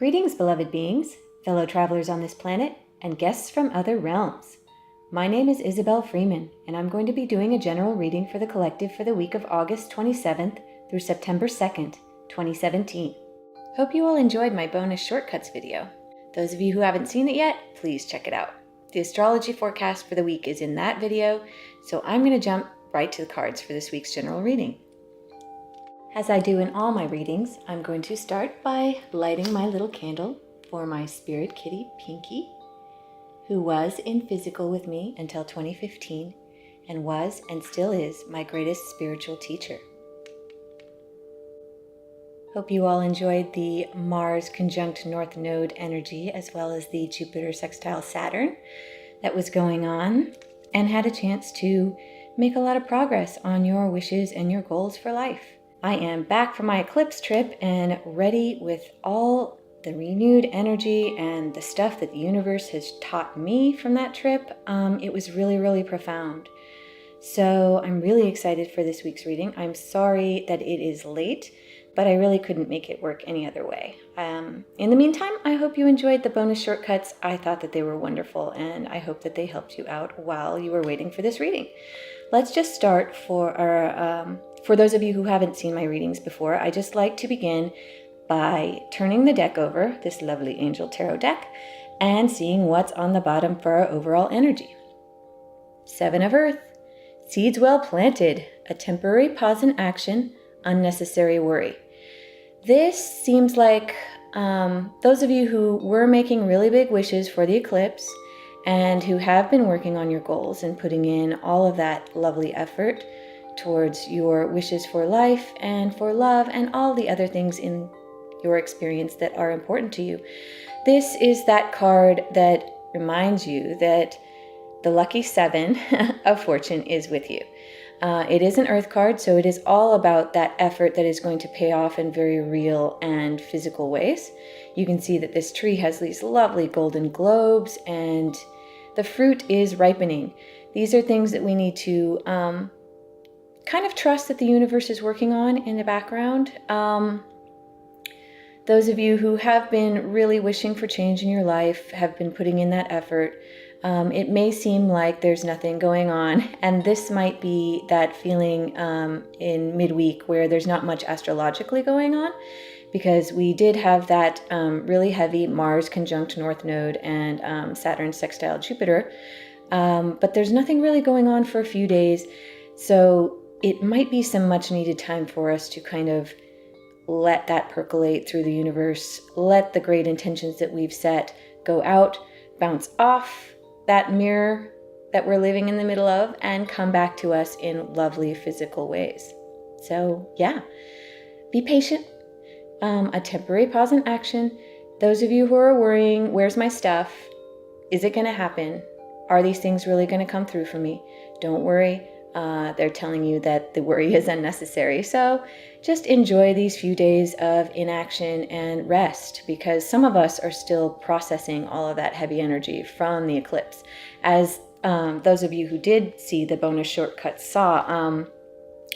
Greetings, beloved beings, fellow travelers on this planet, and guests from other realms. My name is Izobel Freeman, and I'm going to be doing a general reading for the collective for the week of August 27th through September 2nd, 2017. Hope you all enjoyed my bonus shortcuts video. Those of you who haven't seen it yet, please check it out. The astrology forecast for the week is in that video, so I'm going to jump right to the cards for this week's general reading. As I do in all my readings, I'm going to start by lighting my little candle for my spirit kitty, Pinky, who was in physical with me until 2015 and was and still is my greatest spiritual teacher. Hope you all enjoyed the Mars conjunct North Node energy as well as the Jupiter sextile Saturn that was going on and had a chance to make a lot of progress on your wishes and your goals for life. I am back from my eclipse trip and ready with all the renewed energy and the stuff that the universe has taught me from that trip. It was really profound. So I'm really excited for this week's reading. I'm sorry that it is late, but I really couldn't make it work any other way. In the meantime, I hope you enjoyed the bonus shortcuts. I thought that they were wonderful, and I hope that they helped you out while you were waiting for this reading. Let's just start for those of you who haven't seen my readings before. I just like to begin by turning the deck over, this lovely Angel Tarot deck, and seeing what's on the bottom for our overall energy. 7 of Earth, seeds well planted, a temporary pause in action, unnecessary worry. This seems like those of you who were making really big wishes for the eclipse and who have been working on your goals and putting in all of that lovely effort towards your wishes for life and for love and all the other things in your experience that are important to you. This is that card that reminds you that the lucky 7 of fortune is with you. It is an earth card, so it is all about that effort that is going to pay off in very real and physical ways. You can see that this tree has these lovely golden globes and the fruit is ripening. These are things that we need to kind of trust that the universe is working on in the background. Those of you who have been really wishing for change in your life have been putting in that effort. It may seem like there's nothing going on, and this might be that feeling in midweek where there's not much astrologically going on, because we did have that really heavy Mars conjunct North Node and Saturn sextile Jupiter, but there's nothing really going on for a few days, so it might be some much needed time for us to kind of let that percolate through the universe, let the great intentions that we've set go out, bounce off that mirror that we're living in the middle of, and come back to us in lovely physical ways. So yeah, be patient. A temporary pause in action. Those of you who are worrying, where's my stuff? Is it going to happen? Are these things really going to come through for me? Don't worry. They're telling you that the worry is unnecessary. So just enjoy these few days of inaction and rest, because some of us are still processing all of that heavy energy from the eclipse. As those of you who did see the bonus shortcuts saw,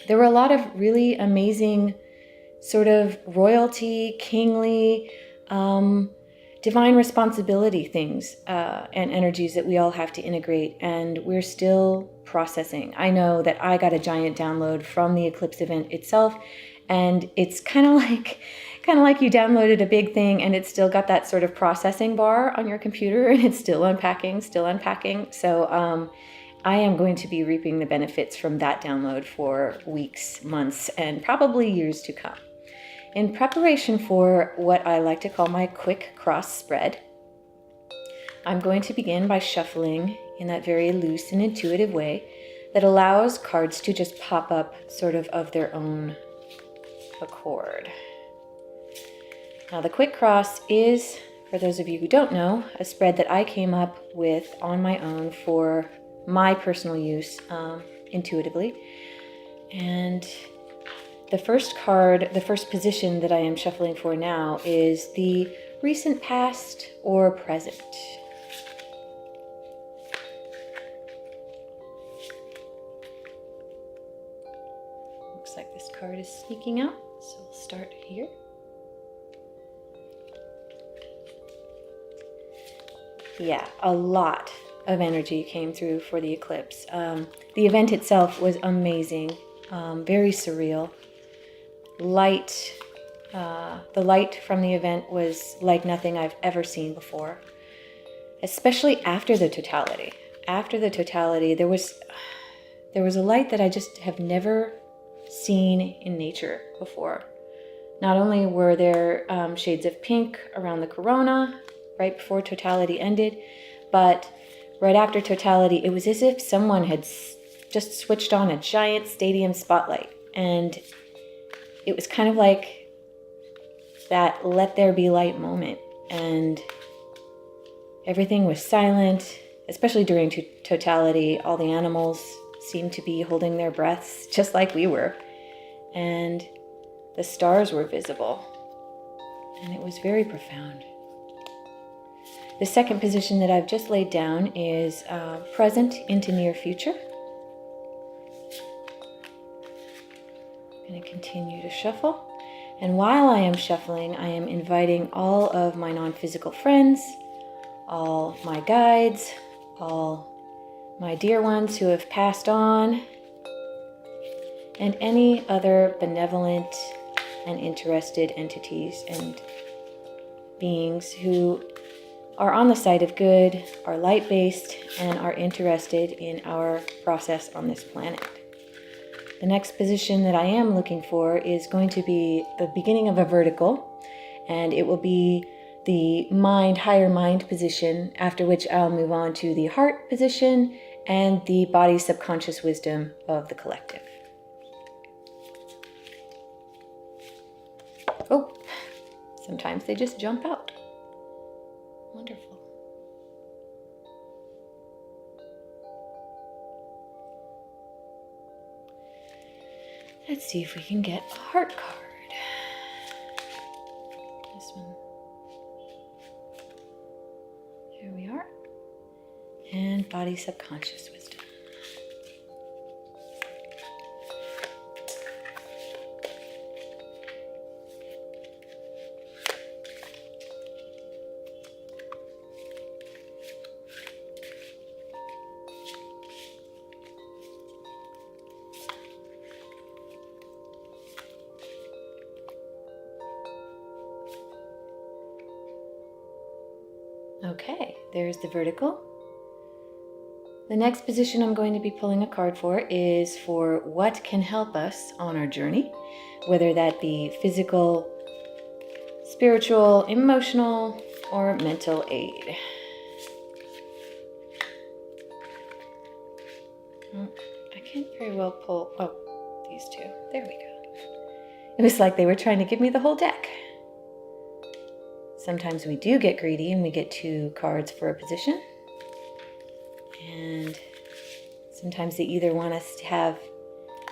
there were a lot of really amazing sort of royalty, kingly, divine responsibility things and energies that we all have to integrate, and we're still processing. I know that I got a giant download from the eclipse event itself, and it's kind of like you downloaded a big thing and it's still got that sort of processing bar on your computer and it's still unpacking. So I am going to be reaping the benefits from that download for weeks, months, and probably years to come. In preparation for what I like to call my quick cross spread, I'm going to begin by shuffling in that very loose and intuitive way that allows cards to just pop up sort of their own accord. Now, the quick cross is, for those of you who don't know, a spread that I came up with on my own for my personal use intuitively. And the first card, the first position that I am shuffling for now is the recent past or present. Looks like this card is sneaking out, so we'll start here. Yeah, a lot of energy came through for the eclipse. The event itself was amazing, very surreal. The light from the event was like nothing I've ever seen before, especially after the totality. After the totality, there was a light that I just have never seen in nature before. Not only were there shades of pink around the corona right before totality ended, but right after totality, it was as if someone had just switched on a giant stadium spotlight. And it was kind of like that let there be light moment. And everything was silent, especially during totality. All the animals seemed to be holding their breaths just like we were. And the stars were visible. And it was very profound. The second position that I've just laid down is present into near future. I'm going to continue to shuffle. And while I am shuffling, I am inviting all of my non-physical friends, all my guides, all my dear ones who have passed on, and any other benevolent and interested entities and beings who are on the side of good, are light-based, and are interested in our process on this planet. The next position that I am looking for is going to be the beginning of a vertical, and it will be the higher mind position, after which I'll move on to the heart position and the body subconscious wisdom of the collective. Oh, sometimes they just jump out. Wonderful. Let's see if we can get a heart card. This one. Here we are. And body subconscious wisdom. Okay, there's the vertical. The next position I'm going to be pulling a card for is for what can help us on our journey, whether that be physical, spiritual, emotional, or mental aid. I can't very well pull, these two. There we go. It was like they were trying to give me the whole deck. Sometimes we do get greedy and we get 2 cards for a position. And sometimes they either want us to have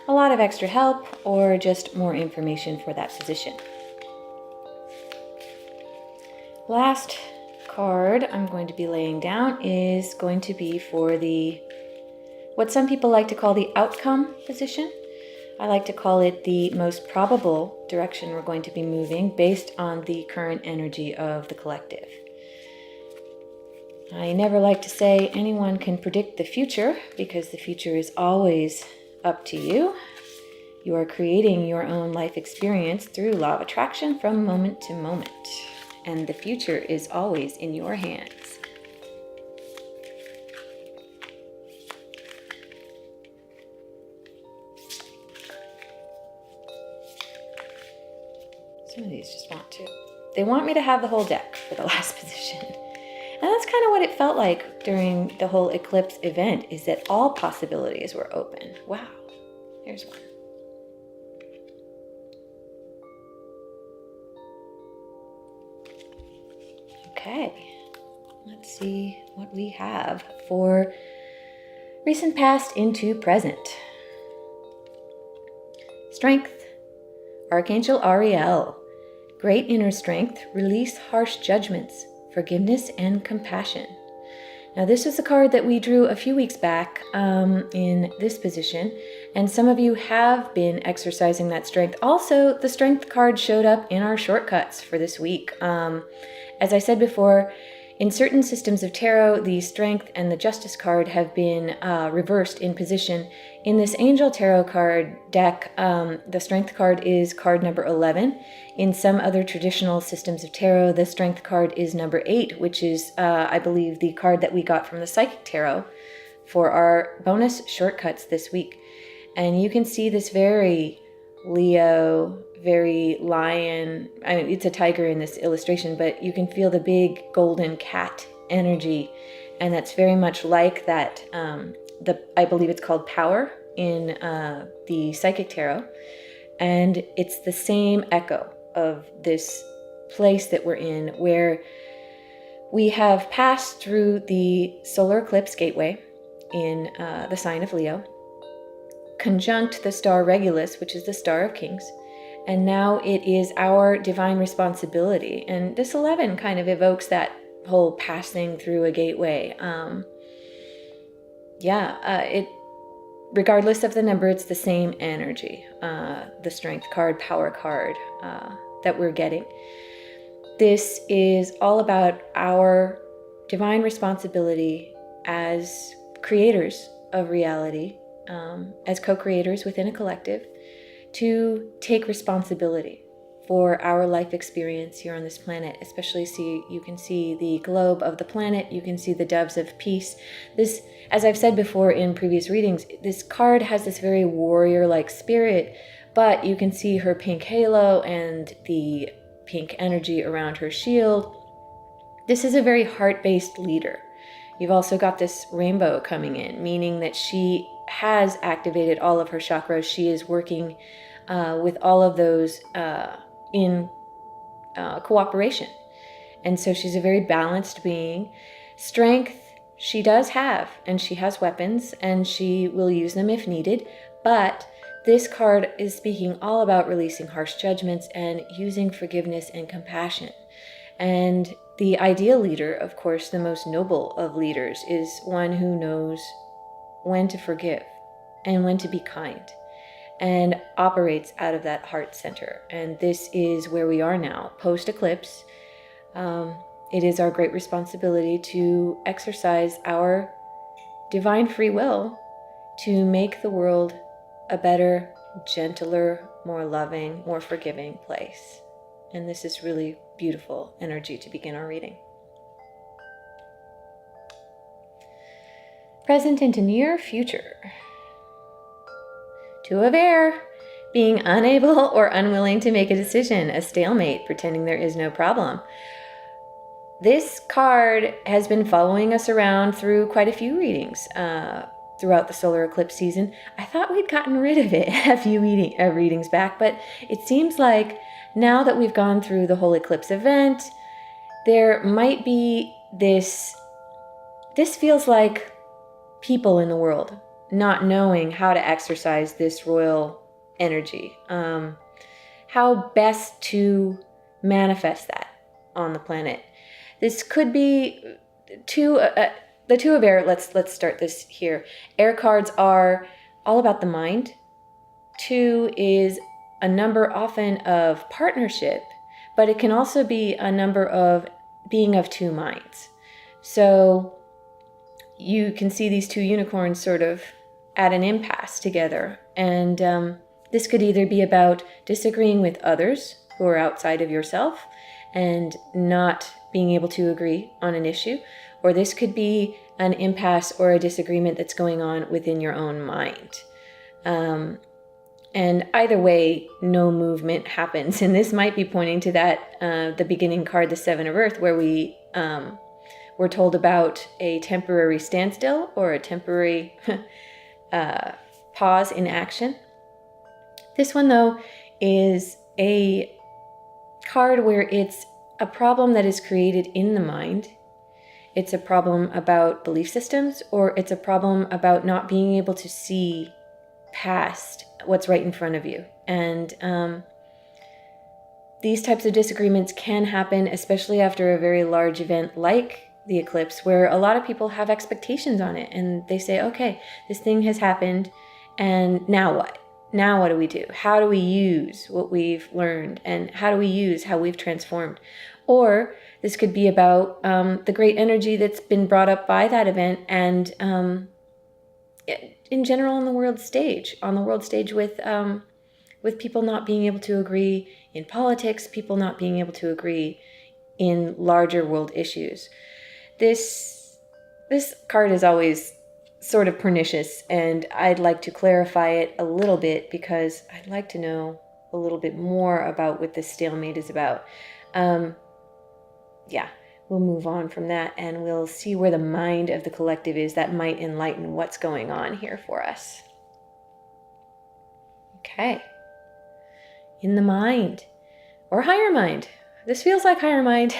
a lot of extra help or just more information for that position. Last card I'm going to be laying down is going to be for what some people like to call the outcome position. I like to call it the most probable direction we're going to be moving based on the current energy of the collective. I never like to say anyone can predict the future because the future is always up to you. You are creating your own life experience through law of attraction from moment to moment, and the future is always in your hands. Some of these just they want me to have the whole deck for the last position. And that's kind of what it felt like during the whole eclipse event, is that all possibilities were open. Wow, here's one. Okay, let's see what we have for recent past into present. Strength, Archangel Ariel. Great inner strength, release harsh judgments, forgiveness and compassion. Now this is a card that we drew a few weeks back in this position, and some of you have been exercising that strength. Also, the strength card showed up in our shortcuts for this week. As I said before, In certain systems of tarot, the Strength and the Justice card have been reversed in position. In this Angel Tarot card deck, the Strength card is card number 11. In some other traditional systems of tarot, the Strength card is number 8, which is, I believe, the card that we got from the Psychic Tarot for our bonus shortcuts this week. And you can see this very Leo, very lion. I mean, it's a tiger in this illustration, but you can feel the big golden cat energy, and that's very much like that. I believe it's called Power in the Psychic Tarot, and it's the same echo of this place that we're in, where we have passed through the solar eclipse gateway in the sign of Leo, conjunct the star Regulus, which is the Star of Kings, and now it is our divine responsibility. And this 11 kind of evokes that whole passing through a gateway. Regardless of the number, it's the same energy, the Strength card, Power card that we're getting. This is all about our divine responsibility as creators of reality, as co-creators within a collective, to take responsibility for our life experience here on this planet. Especially you can see the globe of the planet, you can see the doves of peace. This, as I've said before in previous readings, this card has this very warrior-like spirit, but you can see her pink halo and the pink energy around her shield. This is a very heart-based leader. You've also got this rainbow coming in, meaning that she has activated all of her chakras. She is working with all of those in cooperation. And so she's a very balanced being. Strength, she does have, and she has weapons, and she will use them if needed. But this card is speaking all about releasing harsh judgments and using forgiveness and compassion. And the ideal leader, of course, the most noble of leaders, is one who knows when to forgive and when to be kind, and operates out of that heart center. And this is where we are now, post-eclipse. It is our great responsibility to exercise our divine free will to make the world a better, gentler, more loving, more forgiving place. And this is really beautiful energy to begin our reading. Present into near future. Two of air, being unable or unwilling to make a decision, a stalemate, pretending there is no problem. This card has been following us around through quite a few readings throughout the solar eclipse season. I thought we'd gotten rid of it a few readings back, but it seems like now that we've gone through the whole eclipse event, there might be this feels like people in the world not knowing how to exercise this royal energy, how best to manifest that on the planet. This could be the two of air. Let's start this here. Air cards are all about the mind. 2 is a number often of partnership, but it can also be a number of being of two minds. So you can see these two unicorns sort of at an impasse together. And this could either be about disagreeing with others who are outside of yourself and not being able to agree on an issue, or this could be an impasse or a disagreement that's going on within your own mind. And either way, no movement happens. And this might be pointing to that, the beginning card, the 7 of Earth, where we're told about a temporary standstill or a temporary pause in action. This one, though, is a card where it's a problem that is created in the mind. It's a problem about belief systems, or it's a problem about not being able to see past what's right in front of you. And these types of disagreements can happen, especially after a very large event like the eclipse, where a lot of people have expectations on it, and they say, okay, this thing has happened, and now what? Now what do we do? How do we use what we've learned, and how do we use how we've transformed? Or this could be about the great energy that's been brought up by that event, and in general on the world stage with people not being able to agree in politics, people not being able to agree in larger world issues. This card is always sort of pernicious, and I'd like to clarify it a little bit because I'd like to know a little bit more about what this stalemate is about. We'll move on from that, and we'll see where the mind of the collective is that might enlighten what's going on here for us. Okay. In the mind, or higher mind. This feels like higher mind.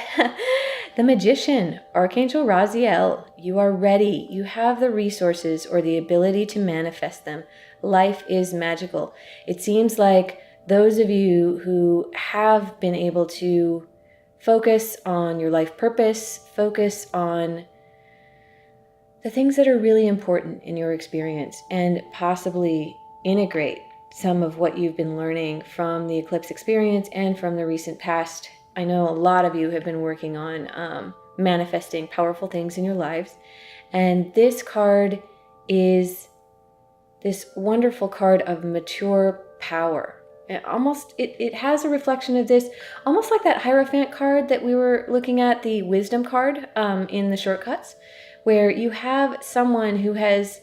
The Magician, Archangel Raziel. You are ready. You have the resources or the ability to manifest them. Life is magical. It seems like those of you who have been able to focus on your life purpose, focus on the things that are really important in your experience, and possibly integrate some of what you've been learning from the eclipse experience and from the recent past. I know a lot of you have been working on manifesting powerful things in your lives. And this card is this wonderful card of mature power. It has a reflection of this, almost like that Hierophant card that we were looking at, the wisdom card in the shortcuts, where you have someone who has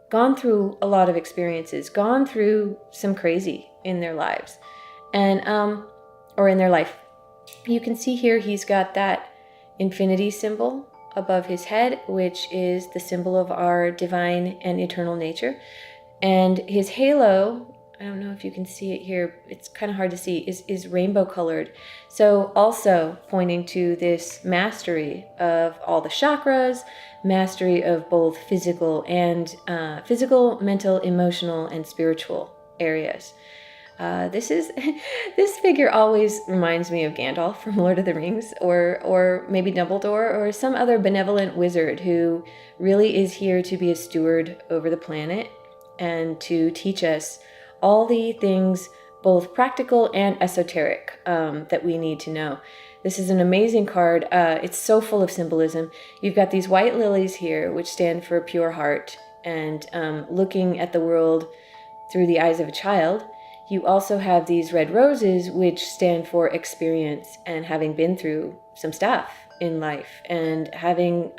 gone through a lot of experiences, gone through some crazy in their lives, and or in their life. You can see here he's got that infinity symbol above his head, which is the symbol of our divine and eternal nature. And his halo, I don't know if you can see it here, it's kind of hard to see, is rainbow colored. So also pointing to this mastery of all the chakras, mastery of both physical, mental, emotional, and spiritual areas. This figure always reminds me of Gandalf from Lord of the Rings, or maybe Dumbledore, or some other benevolent wizard who really is here to be a steward over the planet and to teach us all the things, both practical and esoteric, that we need to know. This is an amazing card. It's so full of symbolism. You've got these white lilies here, which stand for a pure heart and looking at the world through the eyes of a child. You also have these red roses, which stand for experience and having been through some stuff in life and having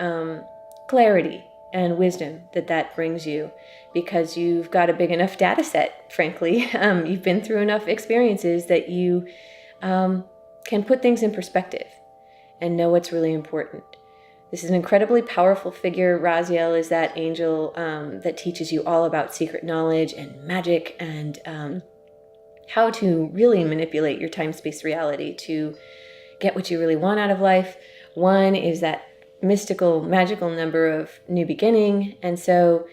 clarity and wisdom that brings you, because you've got a big enough data set, frankly. You've been through enough experiences that you can put things in perspective and know what's really important. This is an incredibly powerful figure. Raziel is that angel that teaches you all about secret knowledge and magic and how to really manipulate your time-space reality to get what you really want out of life. One is that mystical, magical number of new beginning. And so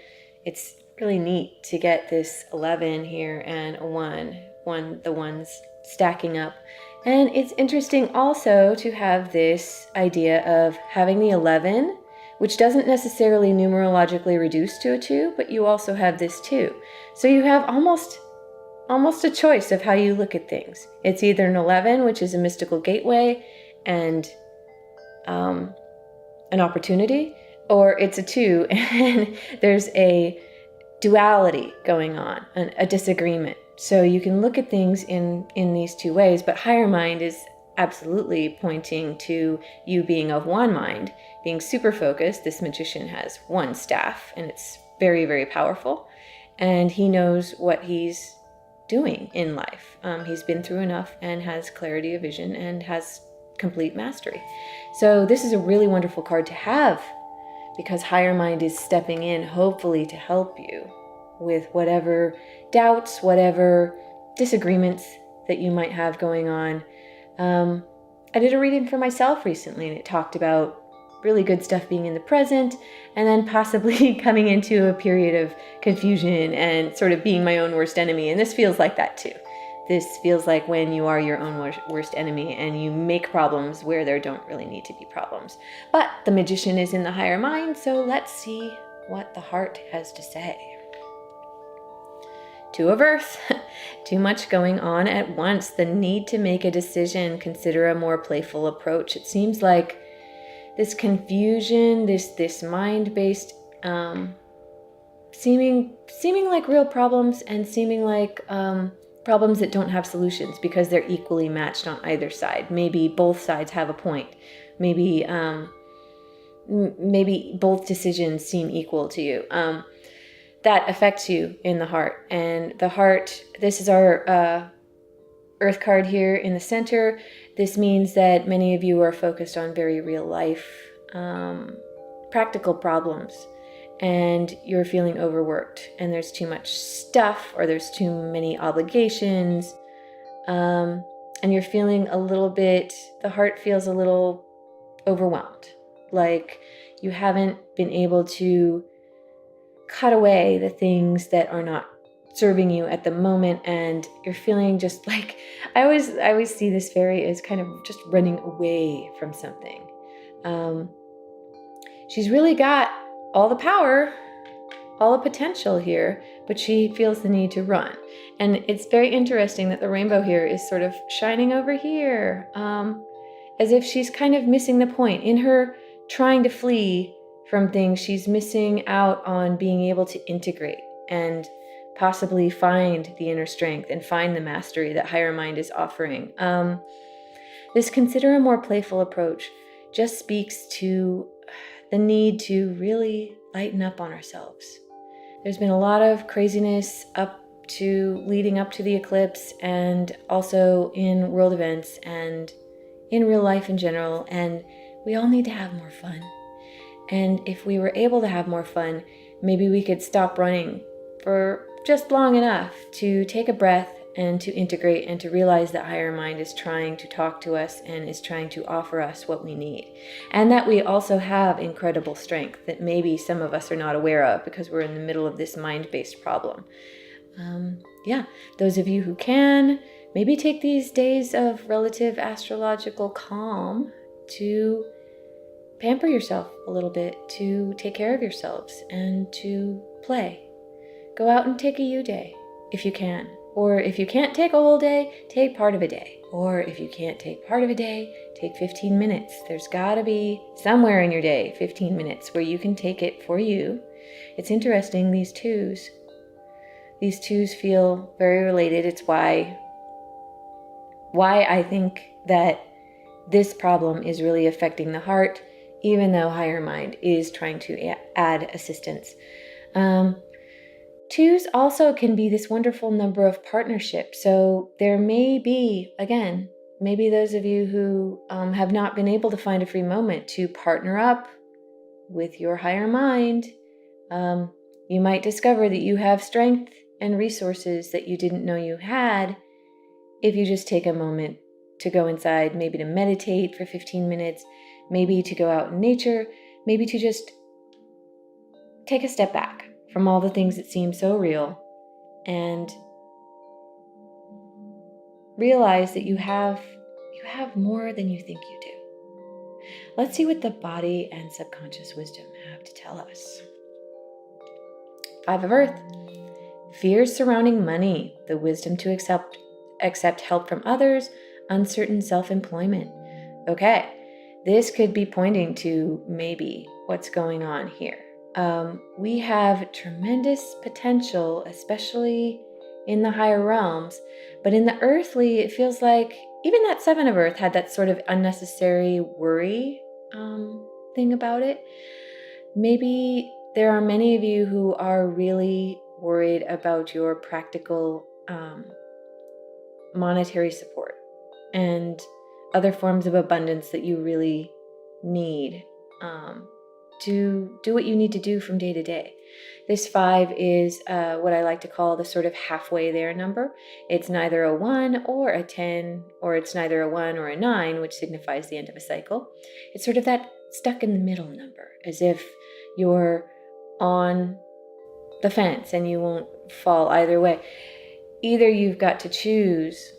it's really neat to get this 11 here and a 1, the ones stacking up. And it's interesting also to have this idea of having the 11, which doesn't necessarily numerologically reduce to a 2, but you also have this 2. So you have almost a choice of how you look at things. It's either an 11, which is a mystical gateway and an opportunity, or it's a 2 and there's a duality going on, a disagreement. So you can look at things in these two ways, but higher mind is absolutely pointing to you being of one mind, being super focused. This magician has one staff and it's very, very powerful, and he knows what he's doing in life. He's been through enough and has clarity of vision and has complete mastery. So this is a really wonderful card to have, because higher mind is stepping in, hopefully to help you with whatever doubts, whatever disagreements that you might have going on. I did a reading for myself recently, and it talked about really good stuff being in the present, and then possibly coming into a period of confusion and sort of being my own worst enemy. And this feels like that too. This feels like when you are your own worst enemy and you make problems where there don't really need to be problems. But the magician is in the higher mind, so let's see what the heart has to say. Two of Earth. Too much going on at once. The need to make a decision. Consider a more playful approach. It seems like this confusion, this mind-based, seeming like real problems, and seeming like problems that don't have solutions because they're equally matched on either side. Maybe both sides have a point. Maybe both decisions seem equal to you. That affects you in the heart. And the heart, this is our Earth card here in the center. This means that many of you are focused on very real life, practical problems, and you're feeling overworked, and there's too much stuff, or there's too many obligations, and you're feeling a little bit, the heart feels a little overwhelmed, like you haven't been able to cut away the things that are not serving you at the moment, and you're feeling just like, I always see this fairy as kind of just running away from something. She's really got all the power, all the potential here, but she feels the need to run. And it's very interesting that the rainbow here is sort of shining over here, as if she's kind of missing the point. In her trying to flee from things, she's missing out on being able to integrate and possibly find the inner strength and find the mastery that higher mind is offering. This consider a more playful approach just speaks to the need to really lighten up on ourselves. There's been a lot of craziness leading up to the eclipse, and also in world events and in real life in general, and we all need to have more fun. And if we were able to have more fun, maybe we could stop running for just long enough to take a breath and to integrate and to realize that higher mind is trying to talk to us and is trying to offer us what we need. And that we also have incredible strength that maybe some of us are not aware of because we're in the middle of this mind-based problem. Those of you who can, maybe take these days of relative astrological calm to pamper yourself a little bit, to take care of yourselves and to play. Go out and take a you day if you can. Or if you can't take a whole day, take part of a day. Or if you can't take part of a day, take 15 minutes. There's got to be somewhere in your day 15 minutes where you can take it for you. It's interesting, these twos feel very related. It's why I think that this problem is really affecting the heart, even though higher mind is trying to add assistance. Twos also can be this wonderful number of partnerships. So there may be, again, maybe those of you who have not been able to find a free moment to partner up with your higher mind. You might discover that you have strength and resources that you didn't know you had if you just take a moment to go inside, maybe to meditate for 15 minutes, maybe to go out in nature, maybe to just take a step back from all the things that seem so real and realize that you have more than you think you do. Let's see what the body and subconscious wisdom have to tell us. 5 of Earth. Fears surrounding money, the wisdom to accept help from others, uncertain self-employment. Okay, this could be pointing to maybe what's going on here. We have tremendous potential, especially in the higher realms, but in the earthly, it feels like even that 7 of Earth had that sort of unnecessary worry thing about it. Maybe there are many of you who are really worried about your practical monetary support and other forms of abundance that you really need to do what you need to do from day to day. This 5 is what I like to call the sort of halfway there number. It's neither a 1 or a 10, or it's neither a 1 or a 9, which signifies the end of a cycle. It's sort of that stuck in the middle number, as if you're on the fence and you won't fall either way. Either you've got to choose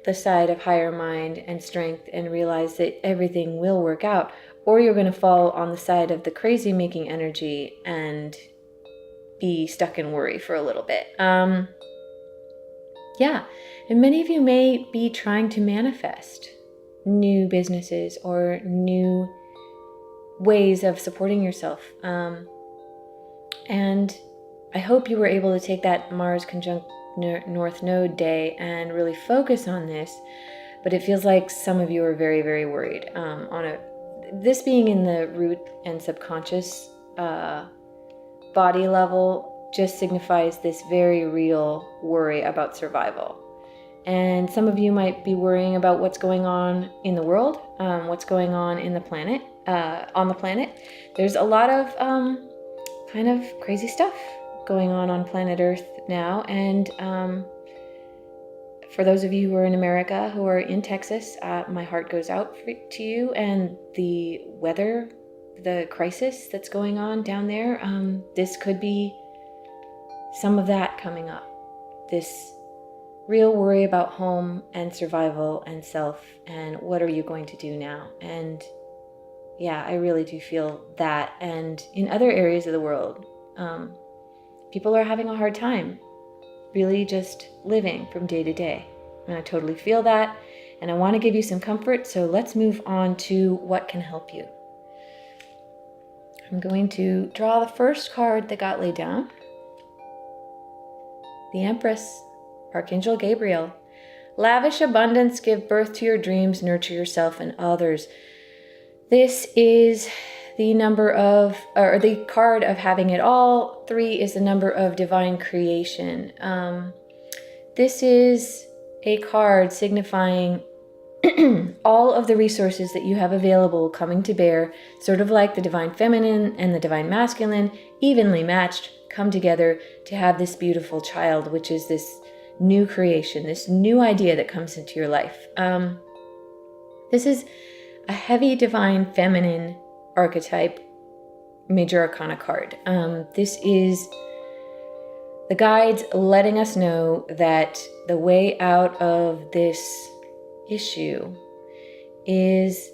the side of higher mind and strength and realize that everything will work out, or you're going to fall on the side of the crazy making energy and be stuck in worry for a little bit. Yeah, and many of you may be trying to manifest new businesses or new ways of supporting yourself. And I hope you were able to take that Mars conjunct North Node day and really focus on this. But it feels like some of you are very, very worried. This being in the root and subconscious body level just signifies this very real worry about survival. And some of you might be worrying about what's going on in the world, what's going on in the planet, on the planet. There's a lot of kind of crazy stuff going on planet Earth now. And for those of you who are in America, who are in Texas, my heart goes out to you. And the weather, the crisis that's going on down there, this could be some of that coming up. This real worry about home and survival and self and what are you going to do now? And yeah, I really do feel that. And in other areas of the world, people are having a hard time really just living from day to day. And I totally feel that. And I want to give you some comfort. So let's move on to what can help you. I'm going to draw the first card that got laid down. The Empress, Archangel Gabriel. Lavish abundance, give birth to your dreams, nurture yourself and others. This is the number of, or the card of having it all. 3 is the number of divine creation. This is a card signifying all of the resources that you have available coming to bear, sort of like the divine feminine and the divine masculine, evenly matched, come together to have this beautiful child, which is this new creation, this new idea that comes into your life. This is a heavy divine feminine archetype major arcana card. This is the guides letting us know that the way out of this issue is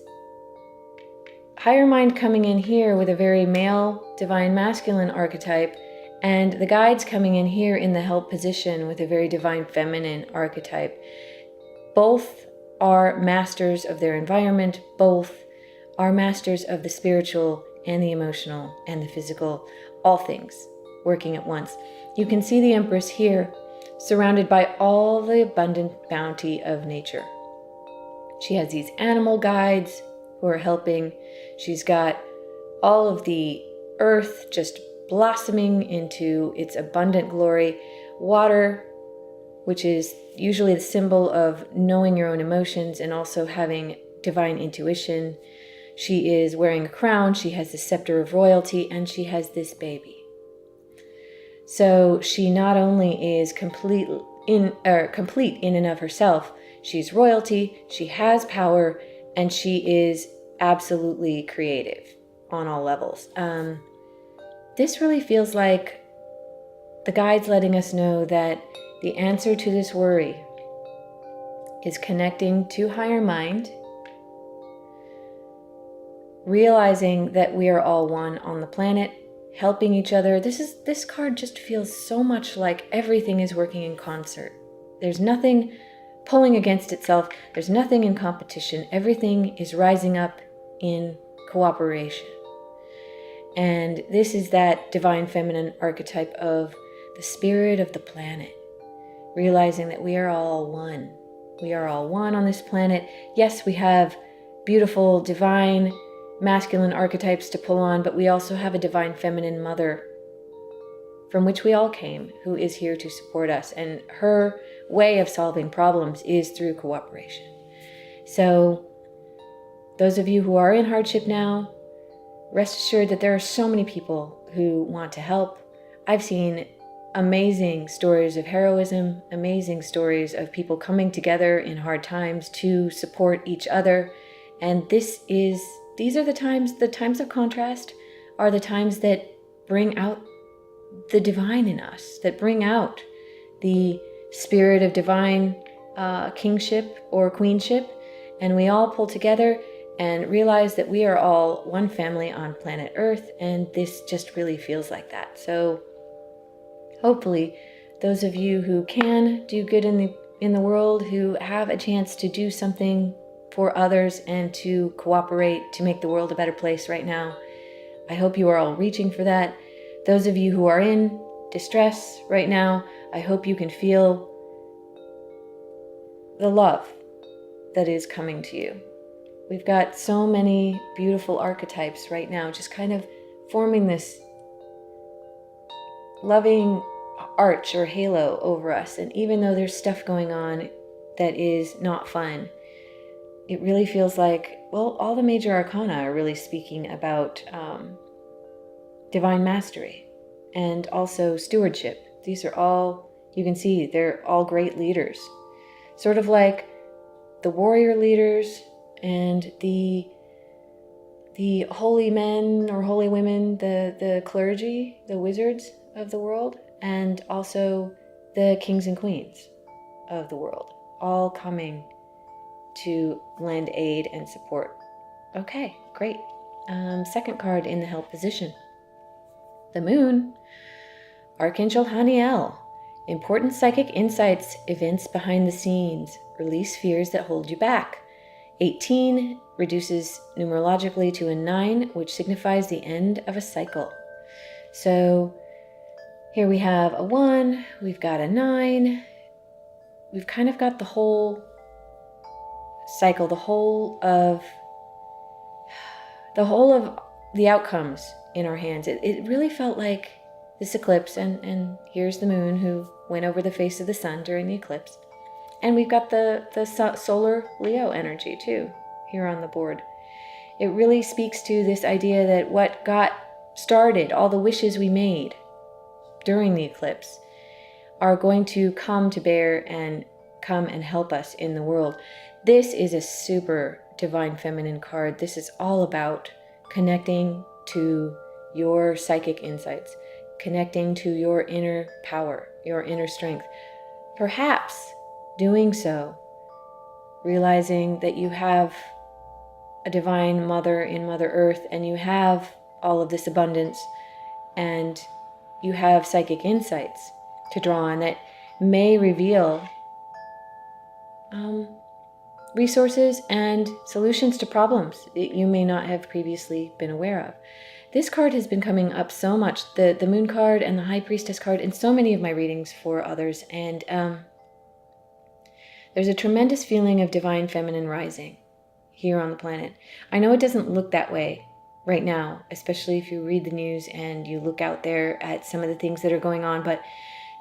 higher mind coming in here with a very male divine masculine archetype, and the guides coming in here in the help position with a very divine feminine archetype. Both are masters of their environment. Both are masters of the spiritual and the emotional and the physical, all things working at once. You can see the Empress here, surrounded by all the abundant bounty of nature. She has these animal guides who are helping. She's got all of the earth just blossoming into its abundant glory. Water, which is usually the symbol of knowing your own emotions and also having divine intuition. She is wearing a crown. She has the scepter of royalty, and she has this baby. So she not only is complete in and of herself, she's royalty, she has power, and she is absolutely creative on all levels. This really feels like the guides letting us know that the answer to this worry is connecting to higher mind, realizing that we are all one on the planet, helping each other. This card just feels so much like everything is working in concert. There's nothing pulling against itself. There's nothing in competition. Everything is rising up in cooperation. And this is that divine feminine archetype of the spirit of the planet, realizing that we are all one. We are all one on this planet. Yes, we have beautiful divine masculine archetypes to pull on, but we also have a divine feminine mother from which we all came, who is here to support us. And her way of solving problems is through cooperation. So those of you who are in hardship now, rest assured that there are so many people who want to help. I've seen amazing stories of heroism, amazing stories of people coming together in hard times to support each other. And these are the times of contrast are the times that bring out the divine in us, that bring out the spirit of divine kingship or queenship. And we all pull together and realize that we are all one family on planet Earth. And this just really feels like that. So hopefully Those of you who can do good in the world, who have a chance to do something for others and to cooperate to make the world a better place right now, I hope you are all reaching for that. Those of you who are in distress right now, I hope you can feel the love that is coming to you. We've got so many beautiful archetypes right now, just kind of forming this loving arch or halo over us. And even though there's stuff going on that is not fun, it really feels like, well, all the major arcana are really speaking about divine mastery and also stewardship. These are all, you can see, they're all great leaders. Sort of like the warrior leaders and the holy men or holy women, the clergy, the wizards of the world, and also the kings and queens of the world, all coming to lend aid and support. Okay, great. Second card in the help position. The Moon. Archangel Haniel. Important psychic insights, events behind the scenes. Release fears that hold you back. 18 reduces numerologically to a 9, which signifies the end of a cycle. So here we have a 1, we've got a 9. We've kind of got the whole cycle, the whole of the outcomes in our hands. It really felt like this eclipse, and here's the moon who went over the face of the sun during the eclipse. And we've got the solar Leo energy too here on the board. It really speaks to this idea that what got started, all the wishes we made during the eclipse, are going to come to bear and come and help us in the world. This is a super divine feminine card. This is all about connecting to your psychic insights, connecting to your inner power, your inner strength. Perhaps doing so, realizing that you have a divine mother in Mother Earth, and you have all of this abundance, and you have psychic insights to draw on that may reveal resources and solutions to problems that you may not have previously been aware of. This card has been coming up so much, the Moon card and the High Priestess card, in so many of my readings for others, and there's a tremendous feeling of divine feminine rising here on the planet. I know it doesn't look that way right now, especially if you read the news and you look out there at some of the things that are going on, but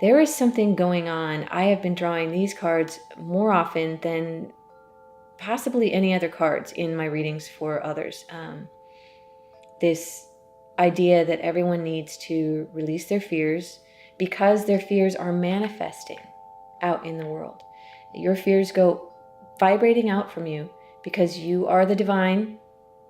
there is something going on. I have been drawing these cards more often than possibly any other cards in my readings for others. This idea that everyone needs to release their fears because their fears are manifesting out in the world. Your fears go vibrating out from you because you are the divine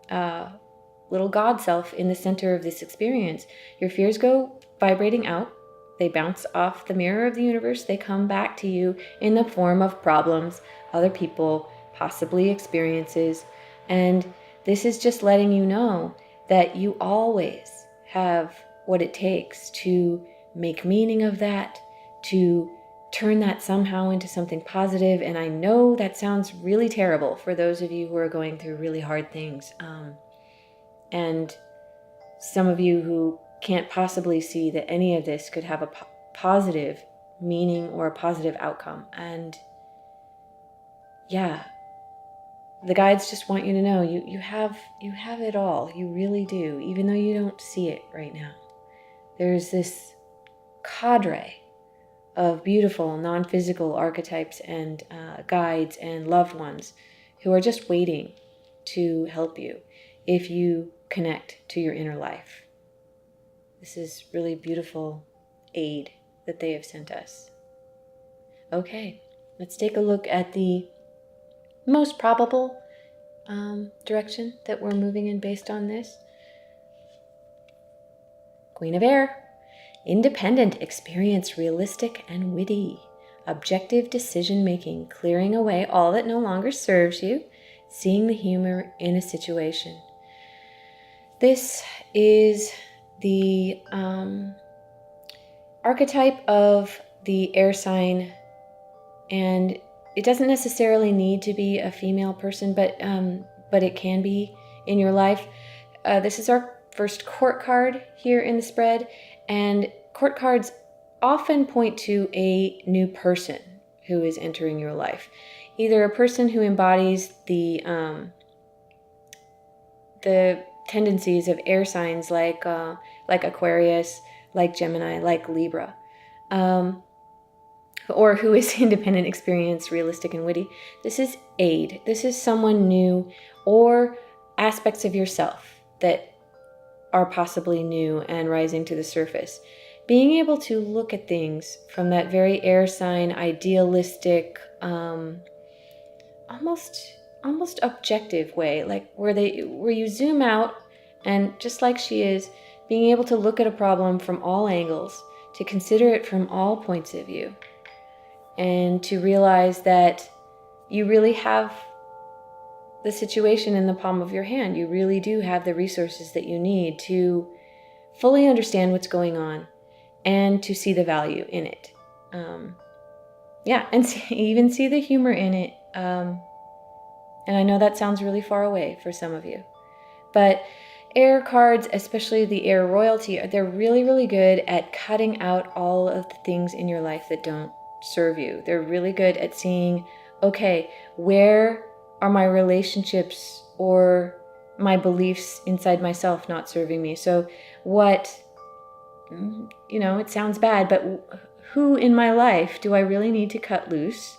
little God self in the center of this experience. Your fears go vibrating out. They bounce off the mirror of the universe. They come back to you in the form of problems, other people, possibly experiences. And this is just letting you know that you always have what it takes to make meaning of that, to turn that somehow into something positive. And I know that sounds really terrible for those of you who are going through really hard things. And some of you who can't possibly see that any of this could have a positive meaning or a positive outcome. And yeah, the guides just want you to know you have it all. You really do, even though you don't see it right now. There's this cadre of beautiful non-physical archetypes and guides and loved ones who are just waiting to help you if you connect to your inner life. This is really beautiful aid that they have sent us. Okay, let's take a look at the most probable direction that we're moving in based on this. Queen of Air. Independent, experience, realistic, and witty. Objective decision-making, clearing away all that no longer serves you, seeing the humor in a situation. This is the archetype of the air sign, and it doesn't necessarily need to be a female person, but it can be in your life. This is our first court card here in the spread, and court cards often point to a new person who is entering your life. Either a person who embodies the tendencies of air signs like Aquarius, like Gemini, like Libra, or who is independent, experienced, realistic, and witty. This is aid. This is someone new, or aspects of yourself that are possibly new and rising to the surface. Being able to look at things from that very air sign, idealistic, almost objective way, like where you zoom out, and just like she is, being able to look at a problem from all angles, to consider it from all points of view, and to realize that you really have the situation in the palm of your hand. You really do have the resources that you need to fully understand what's going on and to see the value in it. And even see the humor in it. And I know that sounds really far away for some of you, but air cards, especially the air royalty, they're really, really good at cutting out all of the things in your life that don't serve you. They're really good at seeing, okay, where are my relationships or my beliefs inside myself not serving me? So what, it sounds bad, but who in my life do I really need to cut loose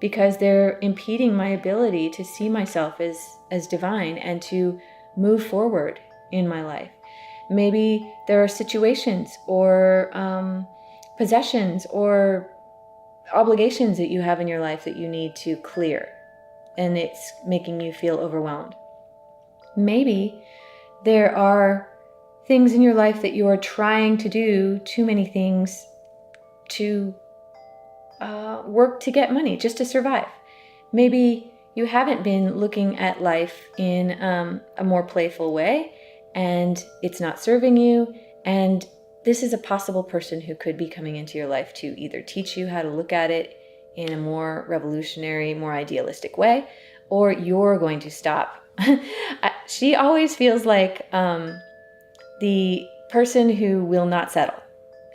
because they're impeding my ability to see myself as divine and to move forward in my life? Maybe there are situations or possessions or obligations that you have in your life that you need to clear, and it's making you feel overwhelmed. Maybe there are things in your life that you are trying to do, too many things to work to get money, just to survive. Maybe you haven't been looking at life in a more playful way, and it's not serving you, and this is a possible person who could be coming into your life to either teach you how to look at it in a more revolutionary, more idealistic way, or you're going to stop. She always feels like the person who will not settle,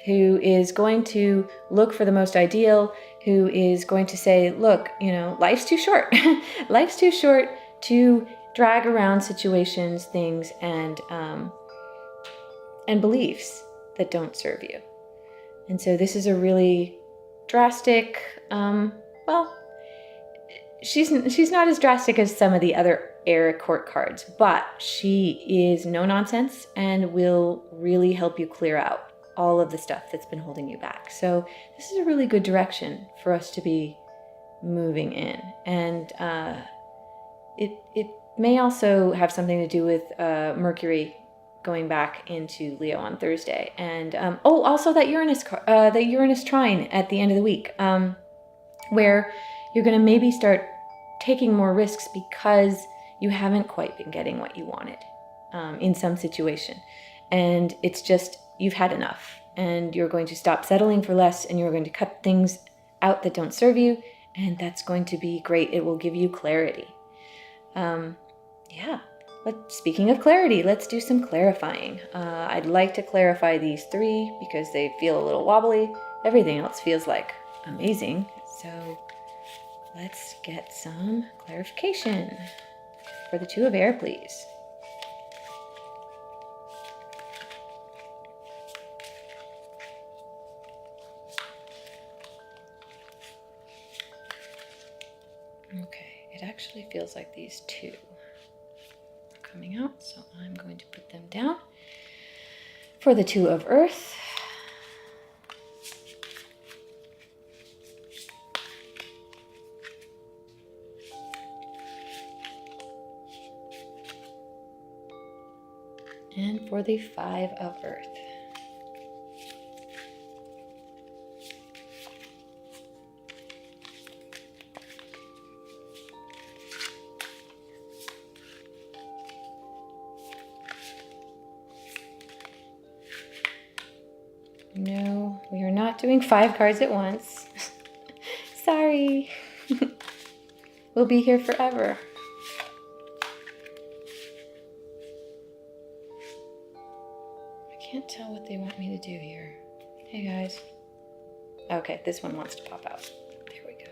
who is going to look for the most ideal, who is going to say, look, life's too short. Life's too short to drag around situations, things, and beliefs that don't serve you. And so this is a really drastic, she's not as drastic as some of the other air court cards, but she is no nonsense and will really help you clear out all of the stuff that's been holding you back. So this is a really good direction for us to be moving in. And it may also have something to do with Mercury going back into Leo on Thursday, and also that Uranus trine at the end of the week, where you're going to maybe start taking more risks because you haven't quite been getting what you wanted in some situation, and it's just you've had enough, and you're going to stop settling for less, and you're going to cut things out that don't serve you, and that's going to be great. It will give you clarity. But speaking of clarity, let's do some clarifying. I'd like to clarify these 3 because they feel a little wobbly. Everything else feels like amazing. So let's get some clarification. For the 2 of air, please. Okay, it actually feels like these 2 coming out, so I'm going to put them down. For the 2 of earth, and for the 5 of earth. No, we are not doing 5 cards at once. Sorry. We'll be here forever. I can't tell what they want me to do here. Hey guys. Okay, this one wants to pop out. There we go.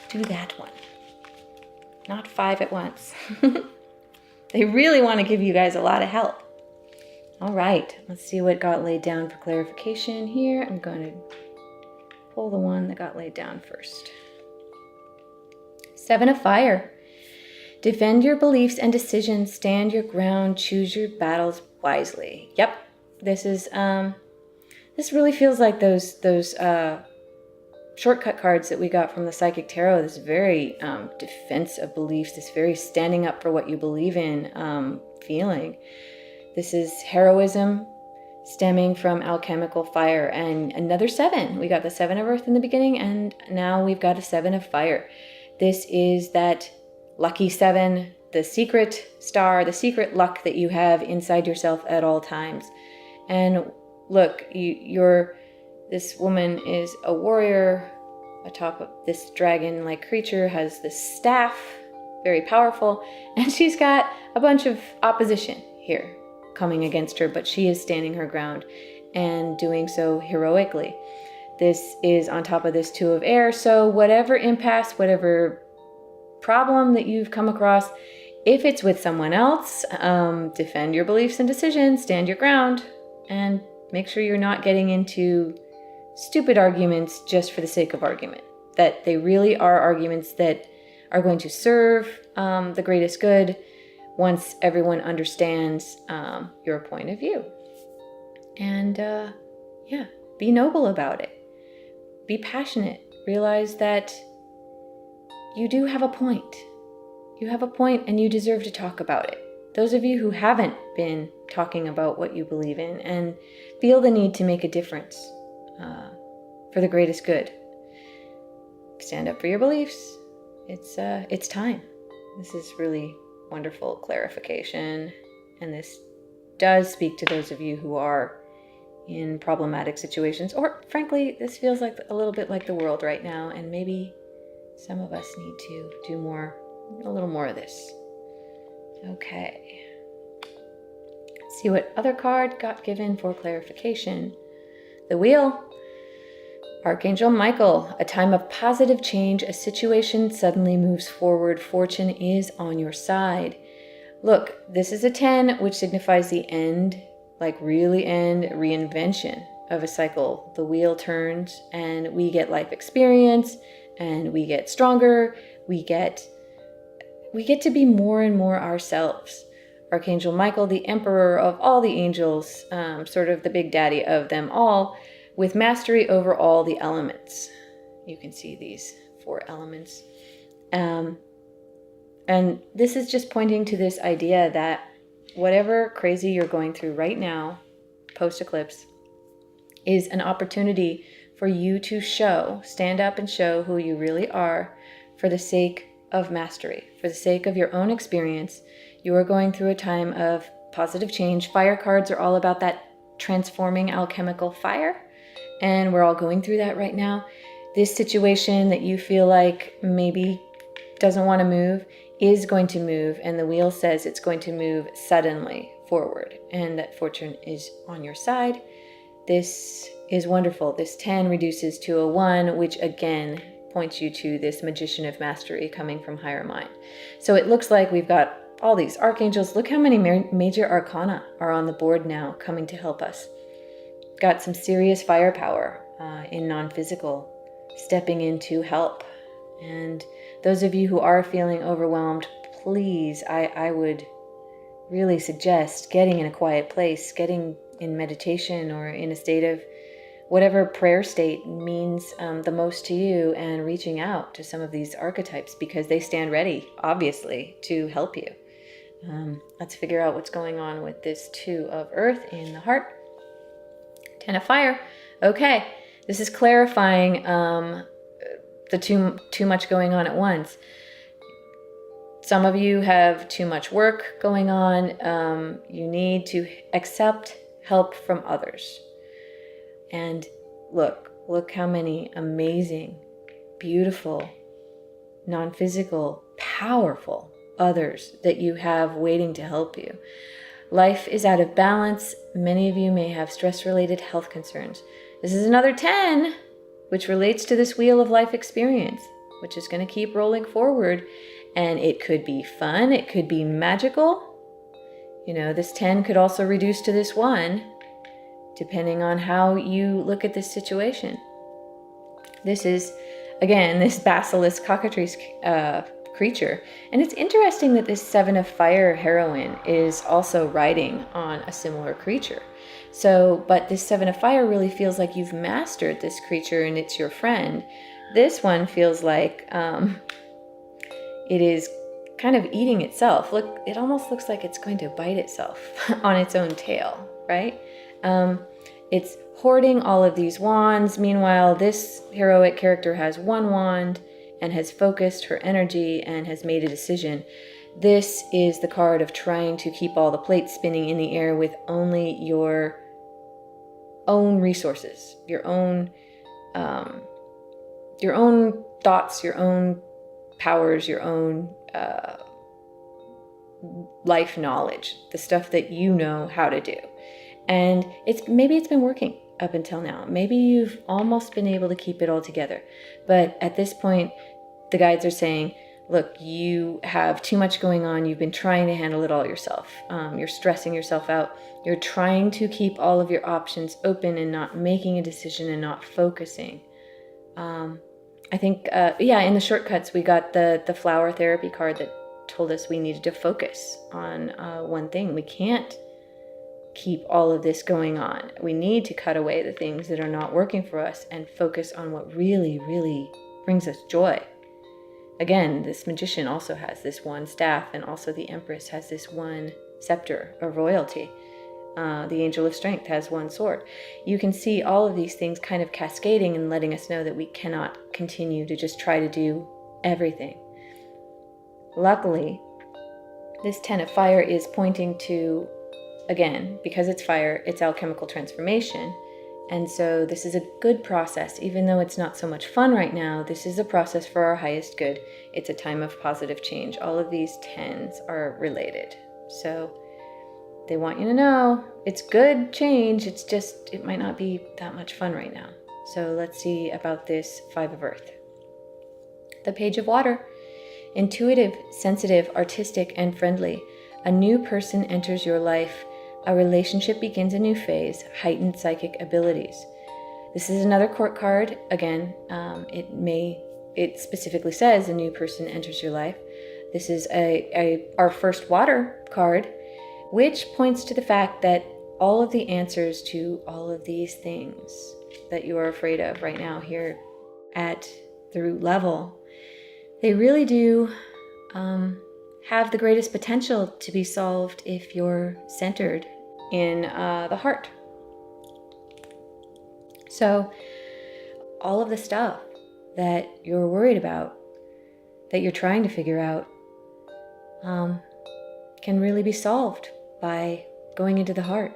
Do that one. Not 5 at once. They really want to give you guys a lot of help. All right, let's see what got laid down for clarification here. I'm going to pull the one that got laid down first. 7 of Fire. Defend your beliefs and decisions. Stand your ground. Choose your battles wisely. Yep, this is this really feels like those shortcut cards that we got from the Psychic Tarot. This very defense of beliefs. This very standing up for what you believe in feeling. This is heroism stemming from alchemical fire. And another 7. We got the 7 of Earth in the beginning, and now we've got a 7 of Fire. This is that lucky 7, the secret star, the secret luck that you have inside yourself at all times. And look, this woman is a warrior atop of this dragon-like creature, has this staff, very powerful, and she's got a bunch of opposition here coming against her, but she is standing her ground and doing so heroically. This is on top of this 2 of Air, so whatever impasse, whatever problem that you've come across, if it's with someone else, defend your beliefs and decisions, stand your ground, and make sure you're not getting into stupid arguments just for the sake of argument. That they really are arguments that are going to serve the greatest good once everyone understands your point of view. And yeah, be noble about it. Be passionate. Realize that you do have a point. You have a point and you deserve to talk about it. Those of you who haven't been talking about what you believe in and feel the need to make a difference for the greatest good, stand up for your beliefs. It's time. This is really wonderful clarification, and this does speak to those of you who are in problematic situations, or frankly, this feels like a little bit like the world right now, and maybe some of us need to do a little more of this. Okay. Let's see what other card got given for clarification. The Wheel. Archangel Michael, a time of positive change, a situation suddenly moves forward, fortune is on your side. Look, this is a 10, which signifies the end, like really end, reinvention of a cycle. The wheel turns and we get life experience and we get stronger, we get to be more and more ourselves. Archangel Michael, the emperor of all the angels, sort of the big daddy of them all, with mastery over all the elements. You can see these 4 elements. And this is just pointing to this idea that whatever crazy you're going through right now, post-eclipse, is an opportunity for you to stand up and show who you really are for the sake of mastery, for the sake of your own experience. You are going through a time of positive change. Fire cards are all about that transforming alchemical fire. And we're all going through that right now. This situation that you feel like maybe doesn't want to move is going to move. And the wheel says it's going to move suddenly forward and that fortune is on your side. This is wonderful. This 10 reduces to a 1, which again points you to this magician of mastery coming from higher mind. So it looks like we've got all these archangels. Look how many major arcana are on the board now coming to help us. Got some serious firepower in non-physical stepping in to help. And those of you who are feeling overwhelmed, please, I would really suggest getting in a quiet place, getting in meditation or in a state of whatever prayer state means the most to you, and reaching out to some of these archetypes because they stand ready, obviously, to help you. Let's figure out what's going on with this 2 of Earth in the heart. 10 of Fire. Okay, this is clarifying the too much going on at once. Some of you have too much work going on. You need to accept help from others. And look how many amazing, beautiful, non-physical, powerful others that you have waiting to help you. Life is out of balance. Many of you may have stress-related health concerns. This is another 10, which relates to this wheel of life experience, which is going to keep rolling forward. And it could be fun. It could be magical. This 10 could also reduce to this 1, depending on how you look at this situation. This is, again, this basilisk cockatrice creature. And it's interesting that this 7 of Fire heroine is also riding on a similar creature. But this 7 of Fire really feels like you've mastered this creature and it's your friend. This one feels like it is kind of eating itself. Look, it almost looks like it's going to bite itself on its own tail, right? It's hoarding all of these wands. Meanwhile, this heroic character has 1 wand and has focused her energy and has made a decision. This is the card of trying to keep all the plates spinning in the air with only your own resources, your own thoughts, your own powers, your own life knowledge, the stuff that you know how to do. And maybe it's been working up until now. Maybe you've almost been able to keep it all together. But at this point, the guides are saying, look, you have too much going on. You've been trying to handle it all yourself. You're stressing yourself out. You're trying to keep all of your options open and not making a decision and not focusing. I think, in the shortcuts, we got the flower therapy card that told us we needed to focus on one thing. We can't keep all of this going on. We need to cut away the things that are not working for us and focus on what really, really brings us joy. Again, this magician also has this 1 staff, and also the Empress has this 1 scepter of royalty. The Angel of Strength has 1 sword. You can see all of these things kind of cascading and letting us know that we cannot continue to just try to do everything. Luckily, this 10 of Fire is pointing to, again, because it's fire, it's alchemical transformation. And so this is a good process. Even though it's not so much fun right now, this is a process for our highest good. It's a time of positive change. All of these 10s are related. So they want you to know it's good change. It's just, it might not be that much fun right now. So let's see about this 5 of Earth. The Page of Water. Intuitive, sensitive, artistic, and friendly. A new person enters your life. A relationship begins a new phase. Heightened psychic abilities. This is another court card. Again, it specifically says a new person enters your life. This is our first water card, which points to the fact that all of the answers to all of these things that you are afraid of right now here at the root level, they really do have the greatest potential to be solved if you're centered in the heart. So all of the stuff that you're worried about, that you're trying to figure out, can really be solved by going into the heart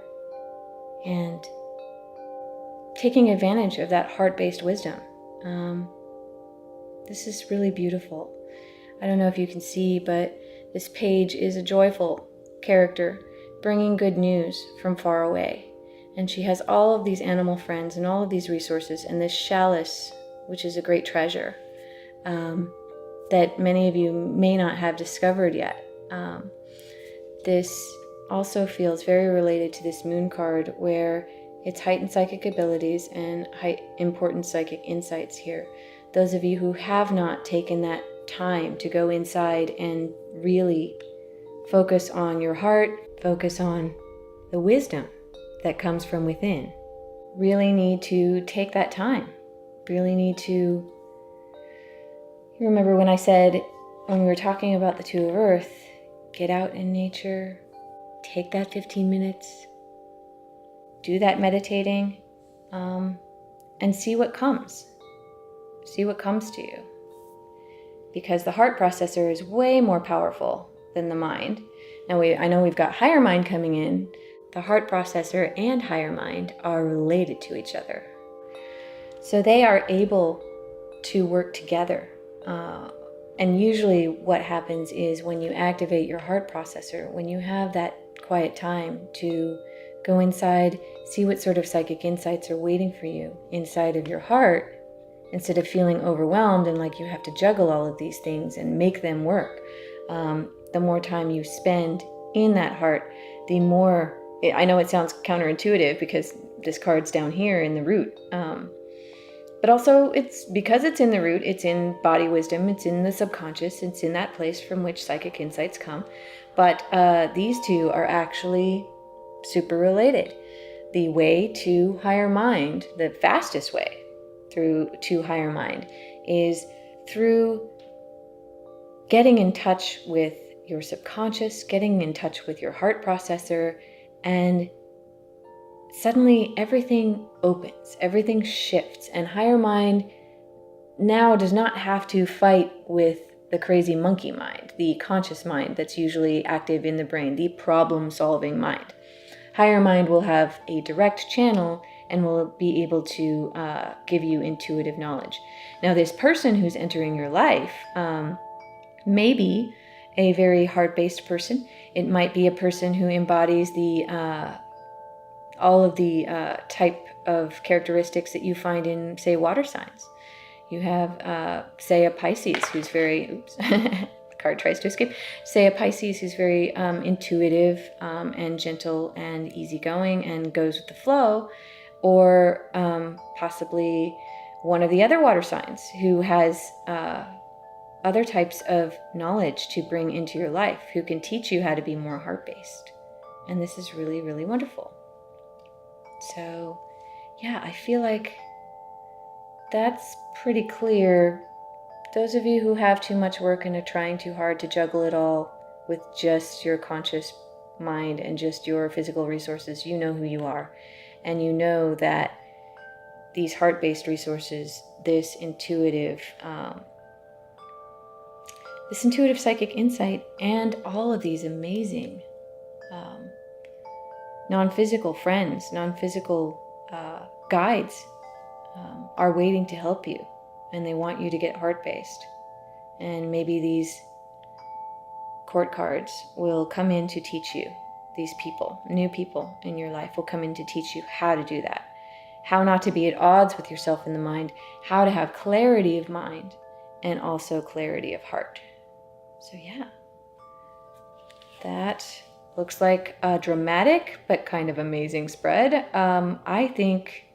and taking advantage of that heart-based wisdom. This is really beautiful. I don't know if you can see, but this page is a joyful character bringing good news from far away. And she has all of these animal friends and all of these resources and this chalice, which is a great treasure that many of you may not have discovered yet. This also feels very related to this moon card, where it's heightened psychic abilities and important psychic insights here. Those of you who have not taken that time to go inside and really focus on your heart, focus on the wisdom that comes from within, really need to take that time. Really need to, you remember when I said, when we were talking about the 2 of Earth, get out in nature, take that 15 minutes, do that meditating, and see what comes. See what comes to you. Because the heart processor is way more powerful than the mind. Now, I know we've got higher mind coming in. The heart processor and higher mind are related to each other. So they are able to work together. And usually what happens is when you activate your heart processor, when you have that quiet time to go inside, see what sort of psychic insights are waiting for you inside of your heart, instead of feeling overwhelmed and like you have to juggle all of these things and make them work. The more time you spend in that heart, the more, I know it sounds counterintuitive because this card's down here in the root. But also, it's because it's in the root, it's in body wisdom, it's in the subconscious, it's in that place from which psychic insights come. But these two are actually super related. The way to higher mind, the fastest way to higher mind, is through getting in touch with your subconscious, getting in touch with your heart processor, and suddenly everything opens, everything shifts, and higher mind now does not have to fight with the crazy monkey mind, the conscious mind that's usually active in the brain, the problem-solving mind. Higher mind will have a direct channel and will be able to give you intuitive knowledge. Now, this person who's entering your life may be a very heart-based person. It might be a person who embodies all of the type of characteristics that you find in, say, water signs. You have, say, a Pisces who's very, the card tries to escape, say a Pisces who's very intuitive and gentle and easygoing and goes with the flow, or possibly one of the other water signs who has other types of knowledge to bring into your life, who can teach you how to be more heart-based. And this is really, really wonderful. So, yeah, I feel like that's pretty clear. Those of you who have too much work and are trying too hard to juggle it all with just your conscious mind and just your physical resources, you know who you are. And you know that these heart-based resources, this intuitive psychic insight, and all of these amazing non-physical friends, non-physical guides are waiting to help you, and they want you to get heart-based. And maybe these court cards will come in to teach you. These people, new people in your life, will come in to teach you how to do that, how not to be at odds with yourself in the mind, how to have clarity of mind and also clarity of heart. So yeah, that looks like a dramatic but kind of amazing spread. I think,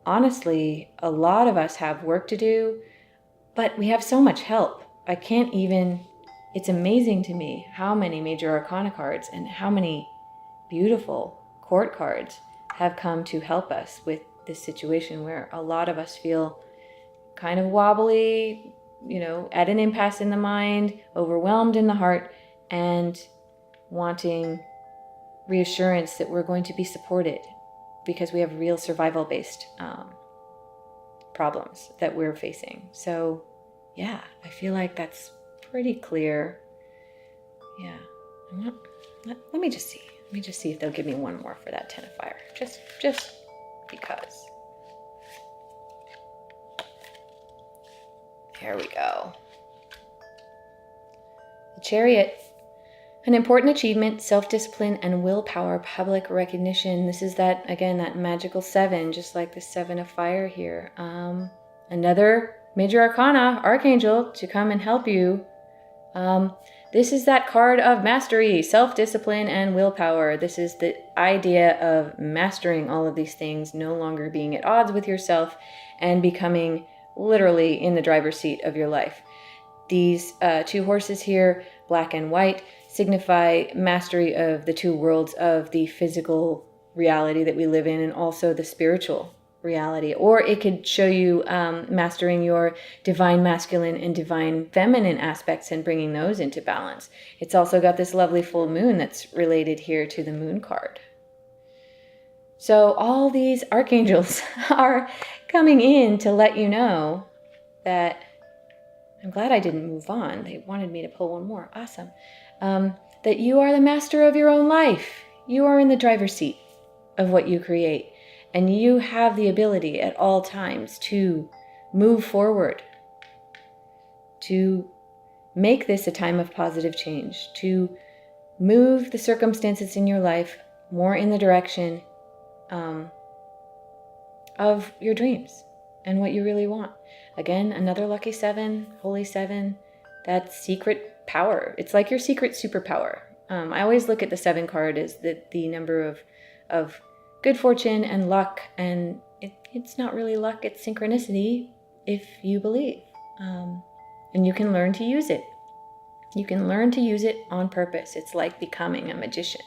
honestly, a lot of us have work to do, but we have so much help. It's amazing to me how many major arcana cards and how many beautiful court cards have come to help us with this situation where a lot of us feel kind of wobbly, at an impasse in the mind, overwhelmed in the heart, and wanting reassurance that we're going to be supported because we have real survival-based problems that we're facing. So yeah, I feel like that's pretty clear. Yeah. Let me just see. Let me just see if they'll give me one more for that 10 of fire. Just because. There we go. The Chariot. An important achievement, self-discipline, and willpower, public recognition. This is that magical 7, just like the 7 of fire here. Another major arcana, archangel, to come and help you. This is that card of mastery, self-discipline, and willpower. This is the idea of mastering all of these things, no longer being at odds with yourself, and becoming literally in the driver's seat of your life. These two horses here, black and white, signify mastery of the two worlds of the physical reality that we live in and also the spiritual reality. Or it could show you mastering your divine masculine and divine feminine aspects and bringing those into balance. It's also got this lovely full moon that's related here to the moon card. So all these archangels are coming in to let you know that, I'm glad I didn't move on. They wanted me to pull one more. Awesome. That you are the master of your own life. You are in the driver's seat of what you create. And you have the ability at all times to move forward, to make this a time of positive change, to move the circumstances in your life more in the direction of your dreams and what you really want. Again, another lucky 7, holy 7, that secret power. It's like your secret superpower. I always look at the 7 card as the number of good fortune and luck, and it's not really luck, it's synchronicity if you believe. And you can learn to use it. You can learn to use it on purpose. It's like becoming a magician.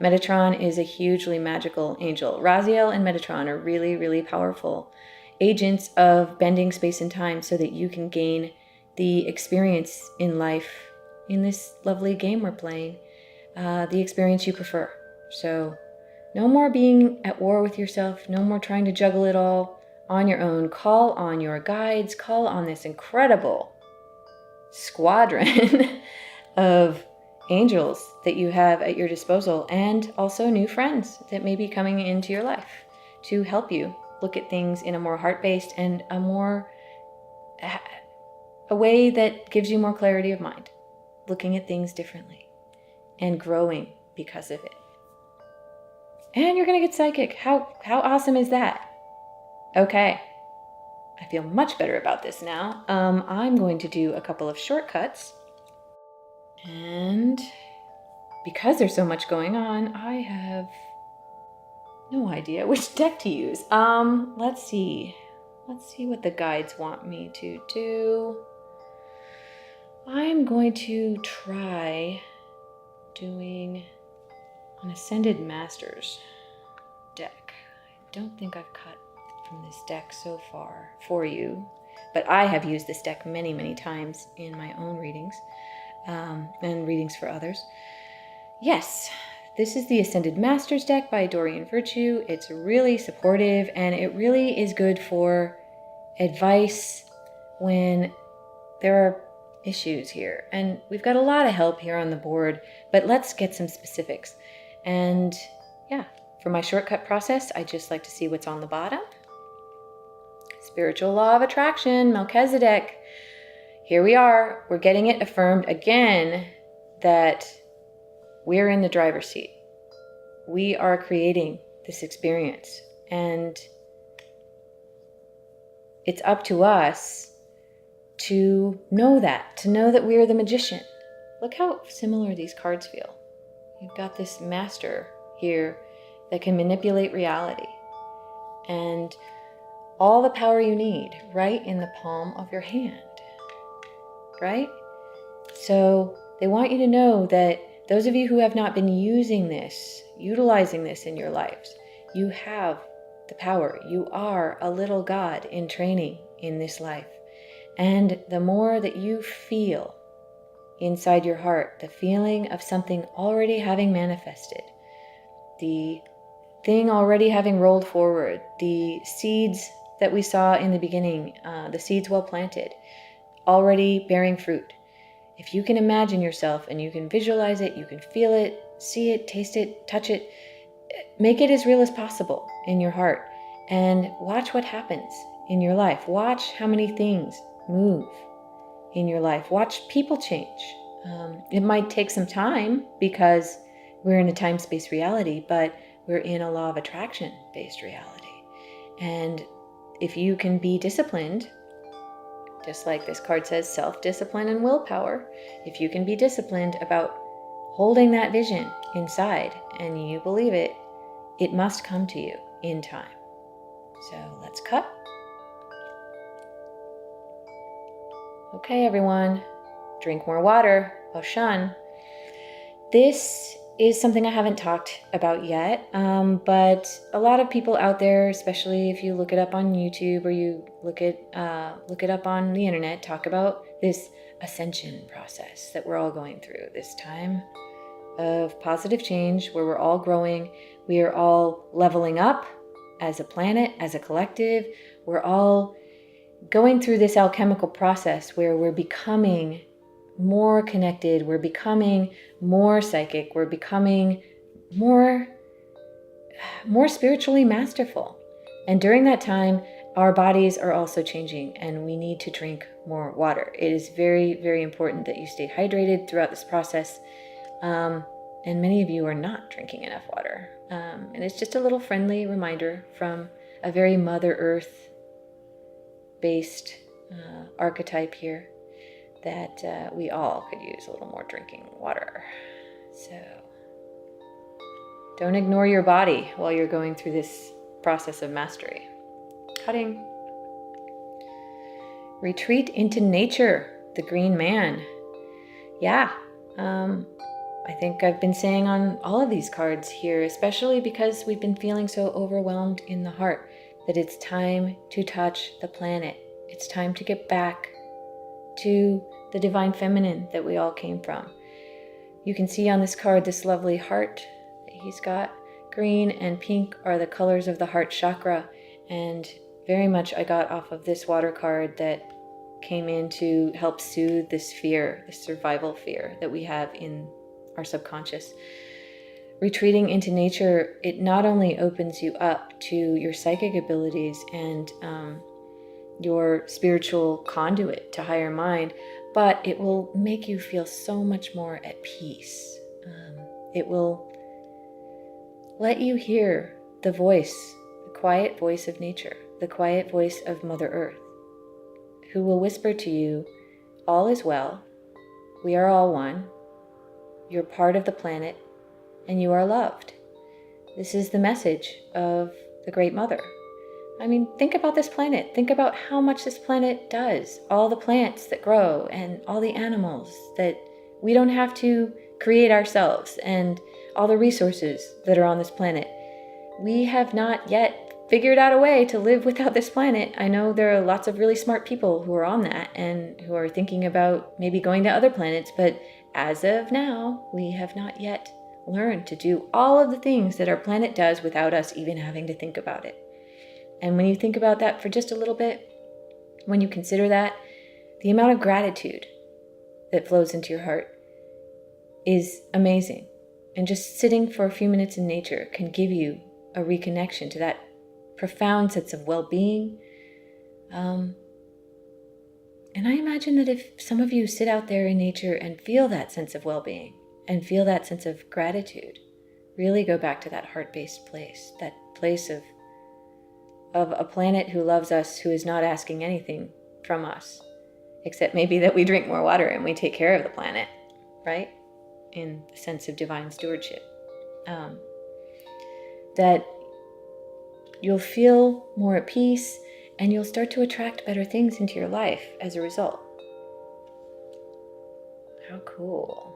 Metatron is a hugely magical angel. Raziel and Metatron are really, really powerful agents of bending space and time so that you can gain the experience in life, in this lovely game we're playing, the experience you prefer. So no more being at war with yourself, no more trying to juggle it all on your own. Call on your guides, call on this incredible squadron of angels that you have at your disposal, and also new friends that may be coming into your life to help you look at things in a more heart-based and a way that gives you more clarity of mind, looking at things differently and growing because of it. And you're going to get psychic. How awesome is that? Okay. I feel much better about this now. I'm going to do a couple of shortcuts. And because there's so much going on, I have no idea which deck to use. Let's see. Let's see what the guides want me to do. I'm going to try doing an Ascended Masters deck. I don't think I've cut from this deck so far for you, but I have used this deck many, many times in my own readings and readings for others. Yes, this is the Ascended Masters deck by Dorian Virtue. It's really supportive, and it really is good for advice when there are issues here. And we've got a lot of help here on the board, but let's get some specifics. And yeah, for my shortcut process, I just like to see what's on the bottom. Spiritual law of attraction, Melchizedek. Here we are. We're getting it affirmed again that we're in the driver's seat. We are creating this experience, and it's up to us to know that we're the magician. Look how similar these cards feel. You've got this master here that can manipulate reality, and all the power you need right in the palm of your hand, right? So they want you to know that those of you who have not been utilizing this in your lives, you have the power. You are a little God in training in this life. And the more that you feel inside your heart, the feeling of something already having manifested, the thing already having rolled forward, the seeds that we saw in the beginning, the seeds well planted, already bearing fruit. If you can imagine yourself and you can visualize it, you can feel it, see it, taste it, touch it, make it as real as possible in your heart, and watch what happens in your life. Watch how many things move in your life. Watch people change. It might take some time because we're in a time-space reality, but we're in a law of attraction-based reality. And if you can be disciplined, just like this card says, self-discipline and willpower, if you can be disciplined about holding that vision inside and you believe it, it must come to you in time. So let's cut. Okay, everyone, drink more water. Oshan. This is something I haven't talked about yet, but a lot of people out there, especially if you look it up on YouTube or you look it up on the internet, talk about this ascension process that we're all going through, this time of positive change where we're all growing. We are all leveling up as a planet, as a collective. We're all going through this alchemical process where we're becoming more connected, we're becoming more psychic, we're becoming more spiritually masterful. And during that time, our bodies are also changing and we need to drink more water. It is very, very important that you stay hydrated throughout this process. And many of you are not drinking enough water. And it's just a little friendly reminder from a very Mother Earth based archetype here that we all could use a little more drinking water. So don't ignore your body while you're going through this process of mastery. Cutting. Retreat into nature, the green man. Yeah, I think I've been saying on all of these cards here, especially because we've been feeling so overwhelmed in the heart, that it's time to touch the planet. It's time to get back to the divine feminine that we all came from. You can see on this card this lovely heart that he's got. Green and pink are the colors of the heart chakra, and very much I got off of this water card that came in to help soothe this fear, this survival fear that we have in our subconscious. Retreating into nature, it not only opens you up to your psychic abilities and your spiritual conduit to higher mind, but it will make you feel so much more at peace. It will let you hear the voice, the quiet voice of nature, the quiet voice of Mother Earth, who will whisper to you, all is well, we are all one, you're part of the planet, and you are loved. This is the message of the Great Mother. I mean, think about this planet. Think about how much this planet does. All the plants that grow and all the animals that we don't have to create ourselves, and all the resources that are on this planet. We have not yet figured out a way to live without this planet. I know there are lots of really smart people who are on that and who are thinking about maybe going to other planets, but as of now, we have not yet learned to do all of the things that our planet does without us even having to think about it. And when you think about that for just a little bit, when you consider that, the amount of gratitude that flows into your heart is amazing. And just sitting for a few minutes in nature can give you a reconnection to that profound sense of well-being. And I imagine that if some of you sit out there in nature and feel that sense of well-being and feel that sense of gratitude, really go back to that heart-based place, that place of a planet who loves us, who is not asking anything from us, except maybe that we drink more water and we take care of the planet, right? In the sense of divine stewardship. That you'll feel more at peace and you'll start to attract better things into your life as a result. How cool.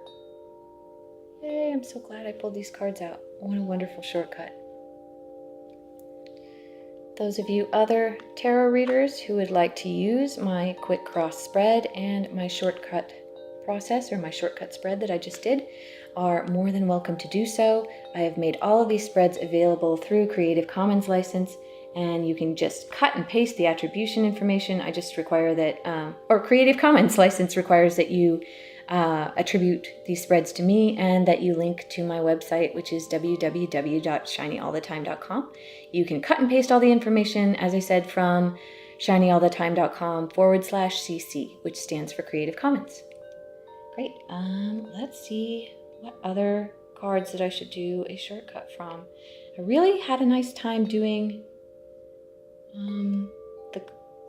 Yay, I'm so glad I pulled these cards out. What a wonderful shortcut. Those of you other tarot readers who would like to use my quick cross spread and my shortcut process, or my shortcut spread that I just did, are more than welcome to do so. I have made all of these spreads available through Creative Commons license, and you can just cut and paste the attribution information. I just require that, or Creative Commons license requires that you attribute these spreads to me and that you link to my website, which is www.shinyallthetime.com. You can cut and paste all the information, as I said, from shinyallthetime.com/CC, which stands for Creative Commons. Great. Let's see what other cards that I should do a shortcut from. I really had a nice time doing the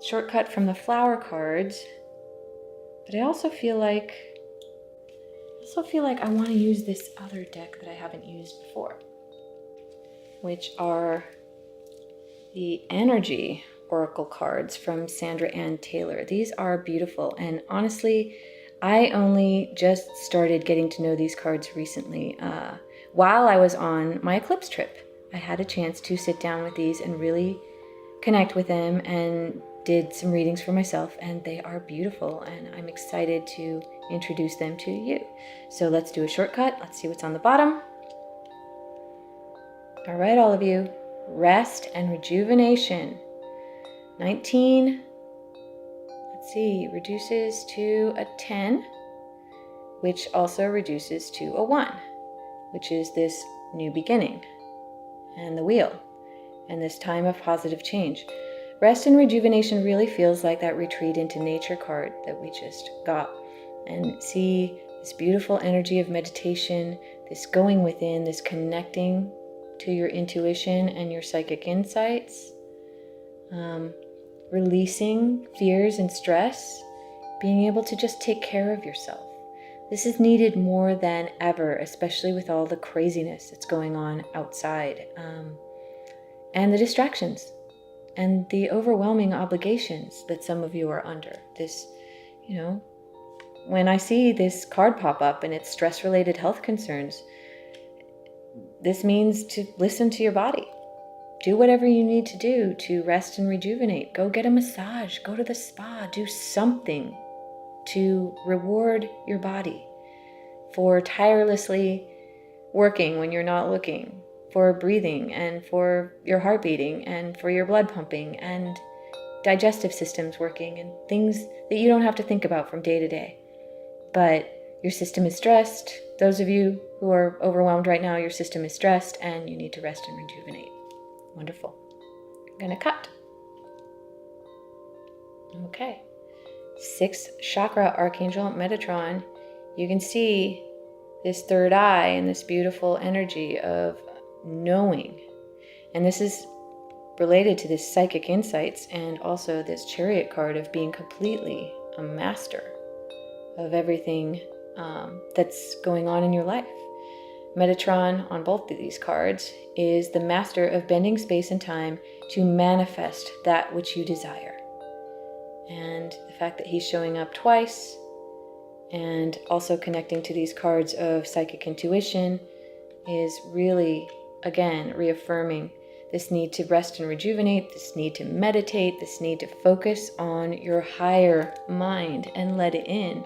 shortcut from the flower cards, but I also feel like I want to use this other deck that I haven't used before, which are the Energy Oracle cards from Sandra Ann Taylor. These are beautiful, and honestly, I only just started getting to know these cards recently. While I was on my eclipse trip, I had a chance to sit down with these and really connect with them, and did some readings for myself, and they are beautiful, and I'm excited to introduce them to you. So let's do a shortcut. Let's see what's on the bottom. All right, all of you, rest and rejuvenation. 19, let's see, reduces to a 10, which also reduces to a 1, which is this new beginning, and the wheel. and this time of positive change. Rest and rejuvenation really feels like that retreat into nature card that we just got. And see this beautiful energy of meditation, this going within, this connecting to your intuition and your psychic insights, releasing fears and stress, being able to just take care of yourself. This is needed more than ever, especially with all the craziness that's going on outside, and the distractions and the overwhelming obligations that some of you are under. This, when I see this card pop up and it's stress-related health concerns, this means to listen to your body. Do whatever you need to do to rest and rejuvenate. Go get a massage, go to the spa, do something to reward your body for tirelessly working when you're not looking, for breathing and for your heart beating and for your blood pumping and digestive systems working and things that you don't have to think about from day to day. But your system is stressed. Those of you who are overwhelmed right now, your system is stressed and you need to rest and rejuvenate. Wonderful. I'm going to cut. Okay. 6th chakra, Archangel Metatron. You can see this third eye and this beautiful energy of knowing. And this is related to this psychic insights and also this Chariot card of being completely a master of everything that's going on in your life. Metatron on both of these cards is the master of bending space and time to manifest that which you desire. And the fact that he's showing up twice and also connecting to these cards of psychic intuition is really, again, reaffirming this need to rest and rejuvenate, this need to meditate, this need to focus on your higher mind and let it in.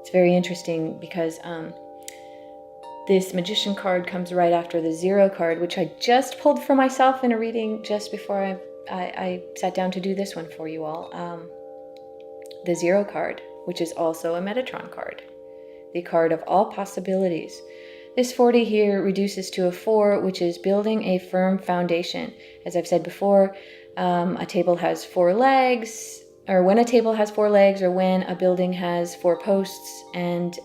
It's very interesting because this Magician card comes right after the 0 card, which I just pulled for myself in a reading just before I sat down to do this one for you all. The 0 card, which is also a Metatron card, the card of all possibilities. This 40 here reduces to a 4, which is building a firm foundation. As I've said before, a table has 4 legs, or when a table has 4 legs, or when a building has 4 posts, and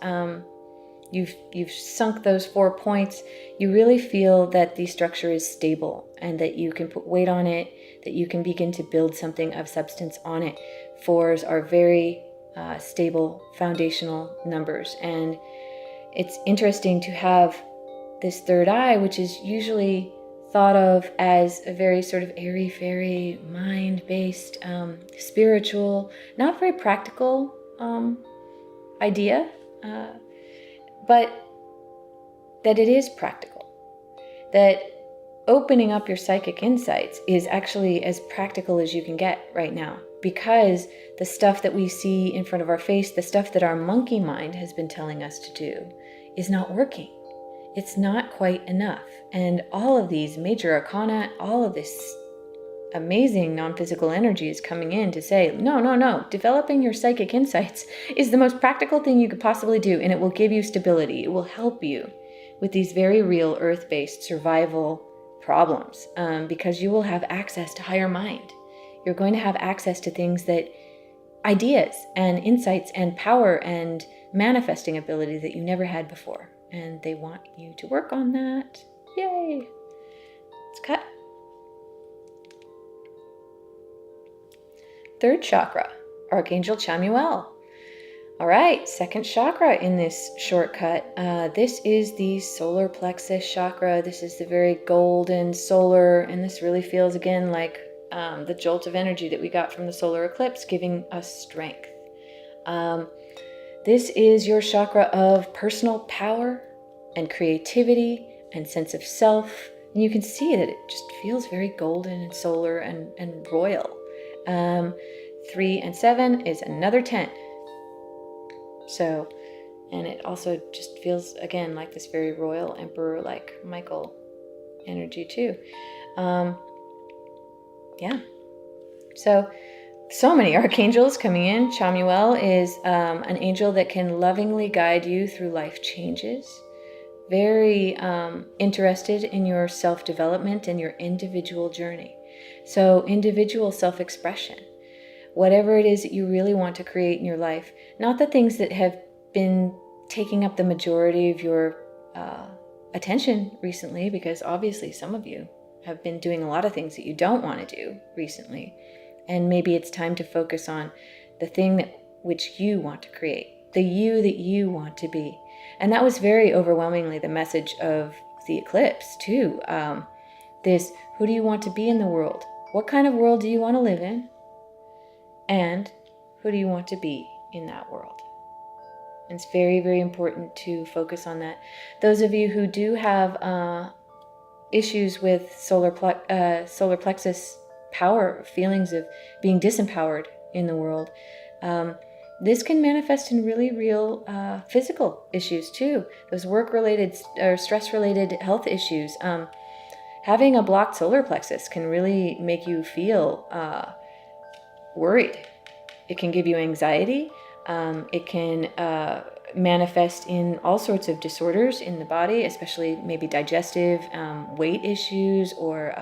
you've sunk those 4 points, you really feel that the structure is stable and that you can put weight on it, that you can begin to build something of substance on it. 4s are very stable foundational numbers, and it's interesting to have this third eye, which is usually thought of as a very sort of airy-fairy, mind-based, spiritual, not very practical idea, but that it is practical. That opening up your psychic insights is actually as practical as you can get right now, because the stuff that we see in front of our face, the stuff that our monkey mind has been telling us to do, is not working. It's not quite enough. And all of these major arcana, all of this amazing non-physical energy is coming in to say, no, developing your psychic insights is the most practical thing you could possibly do, and it will give you stability. It will help you with these very real earth-based survival problems, because you will have access to higher mind. You're going to have access to things that, ideas and insights and power and manifesting ability that you never had before. And they want you to work on that. Yay! Let's cut. 3rd chakra, Archangel Chamuel. All right, 2nd chakra in this shortcut. This is the solar plexus chakra. This is the very golden solar, and this really feels again like the jolt of energy that we got from the solar eclipse, giving us strength. This is your chakra of personal power and creativity and sense of self. And you can see that it just feels very golden and solar and royal. 3 and 7 is another 10. So, and it also just feels, again, like this very royal emperor, like Michael energy too. Yeah. So many archangels coming in. Chamuel is an angel that can lovingly guide you through life changes. very interested in your self-development and your individual journey. So individual self-expression, whatever it is that you really want to create in your life, not the things that have been taking up the majority of your attention recently, because obviously some of you have been doing a lot of things that you don't want to do recently. And maybe it's time to focus on the thing that which you want to create, the you that you want to be. And that was very overwhelmingly the message of the eclipse too. This, who do you want to be in the world? What kind of world do you want to live in? And who do you want to be in that world? And it's very, very important to focus on that. Those of you who do have issues with solar plexus power, feelings of being disempowered in the world, this can manifest in really real physical issues too. Those work-related or stress-related health issues. Having a blocked solar plexus can really make you feel worried. It can give you anxiety. It can manifest in all sorts of disorders in the body, especially maybe digestive, weight issues, or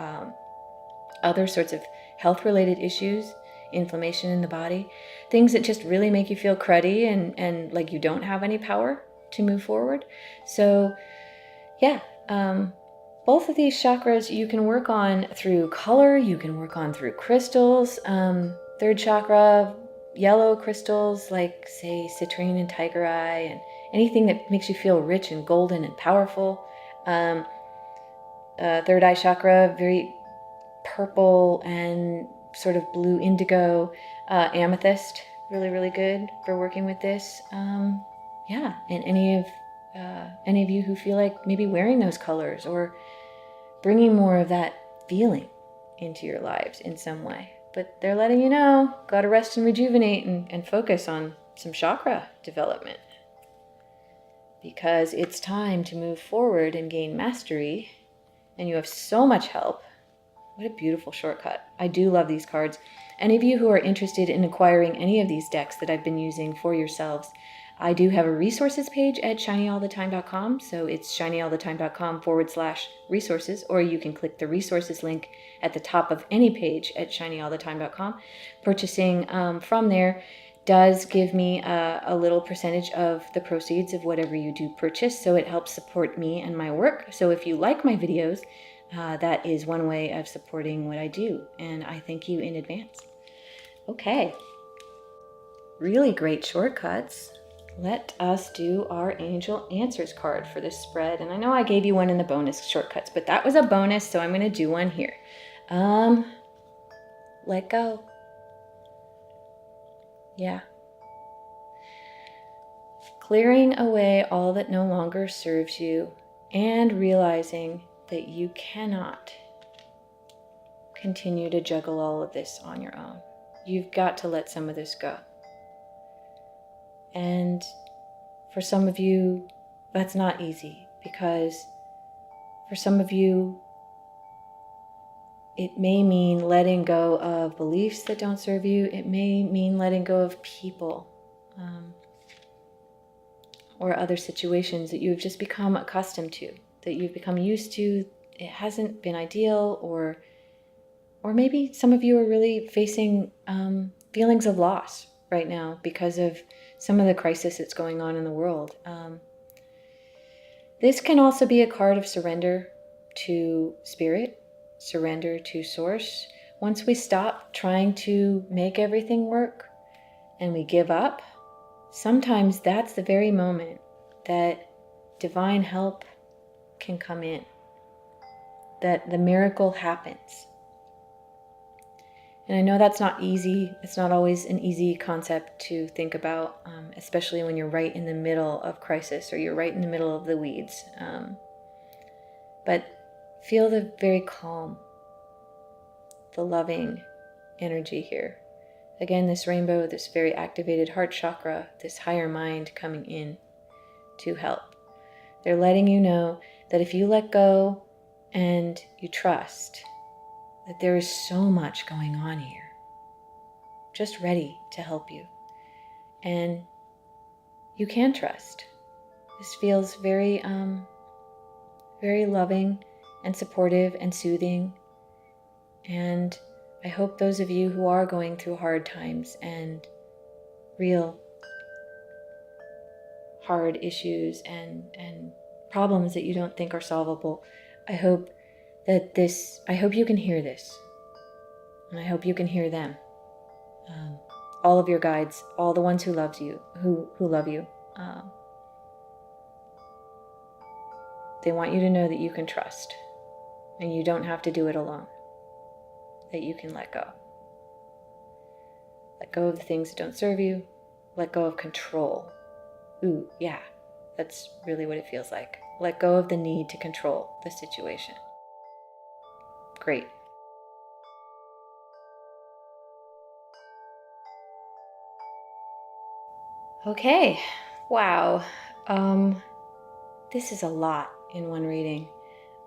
other sorts of health-related issues, inflammation in the body, things that just really make you feel cruddy and like you don't have any power to move forward. So yeah, both of these chakras you can work on through color, you can work on through crystals. Third chakra, yellow crystals like, say, citrine and tiger eye, and anything that makes you feel rich and golden and powerful. Third eye chakra, very purple and sort of blue indigo. Amethyst, really, really good for working with this. Yeah, and any of you who feel like maybe wearing those colors or bringing more of that feeling into your lives in some way. But they're letting you know, gotta rest and rejuvenate and focus on some chakra development. Because it's time to move forward and gain mastery, and you have so much help. What a beautiful shortcut. I do love these cards. Any of you who are interested in acquiring any of these decks that I've been using for yourselves, I do have a resources page at shinyallthetime.com. So it's shinyallthetime.com/resources, or you can click the resources link at the top of any page at shinyallthetime.com. Purchasing from there does give me a little percentage of the proceeds of whatever you do purchase. So it helps support me and my work. So if you like my videos, that is one way of supporting what I do. And I thank you in advance. Okay. Really great shortcuts. Let us do our Angel Answers card for this spread. And I know I gave you one in the bonus shortcuts, but that was a bonus, so I'm going to do one here. Let go. Yeah. Clearing away all that no longer serves you and realizing that you cannot continue to juggle all of this on your own. You've got to let some of this go. And for some of you, that's not easy, because for some of you, it may mean letting go of beliefs that don't serve you. It may mean letting go of people or other situations that you've just become accustomed to, that you've become used to. It hasn't been ideal, or maybe some of you are really facing feelings of loss right now because of some of the crisis that's going on in the world. This can also be a card of surrender to spirit, surrender to source. Once we stop trying to make everything work and we give up, sometimes that's the very moment that divine help can come in, that the miracle happens. And I know that's not easy. It's not always an easy concept to think about, especially when you're right in the middle of crisis or you're right in the middle of the weeds. But feel the very calm, the loving energy here. Again, this rainbow, this very activated heart chakra, this higher mind coming in to help. They're letting you know that if you let go and you trust, that there is so much going on here, just ready to help you. And you can trust. This feels very very loving and supportive and soothing. And I hope those of you who are going through hard times and real hard issues and problems that you don't think are solvable, I hope you can hear this. And I hope you can hear them. All of your guides, all the ones who love you, they want you to know that you can trust and you don't have to do it alone, that you can let go. Let go of the things that don't serve you, let go of control. Ooh, yeah, that's really what it feels like. Let go of the need to control the situation. Great. Okay, wow. This is a lot in one reading.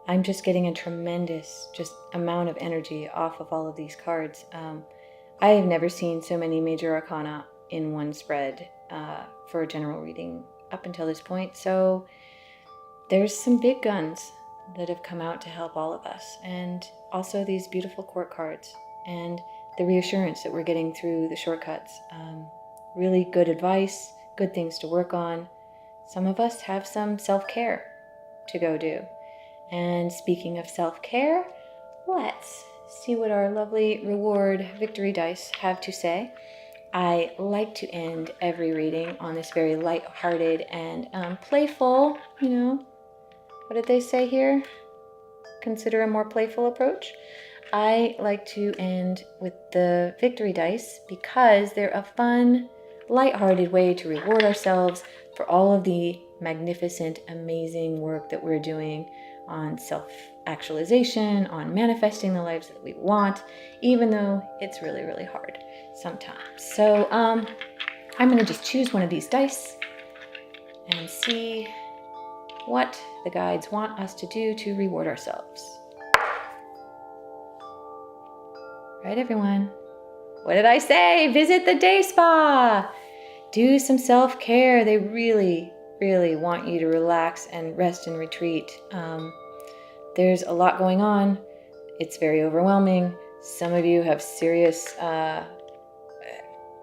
I'm just getting a tremendous amount of energy off of all of these cards. I have never seen so many major arcana in one spread for a general reading up until this point. So there's some big guns that have come out to help all of us. And also these beautiful court cards and the reassurance that we're getting through the shortcuts. Really good advice, good things to work on. Some of us have some self-care to go do. And speaking of self-care, let's see what our lovely reward victory dice have to say. I like to end every reading on this very light-hearted and playful, what did they say here? Consider a more playful approach. I like to end with the victory dice because they're a fun, light-hearted way to reward ourselves for all of the magnificent, amazing work that we're doing on self-actualization, on manifesting the lives that we want, even though it's really, really hard sometimes. So I'm going to just choose one of these dice and see what the guides want us to do to reward ourselves. Right, everyone? What did I say? Visit the day spa. Do some self-care. They really, really want you to relax and rest and retreat. There's a lot going on. It's very overwhelming. Some of you have serious,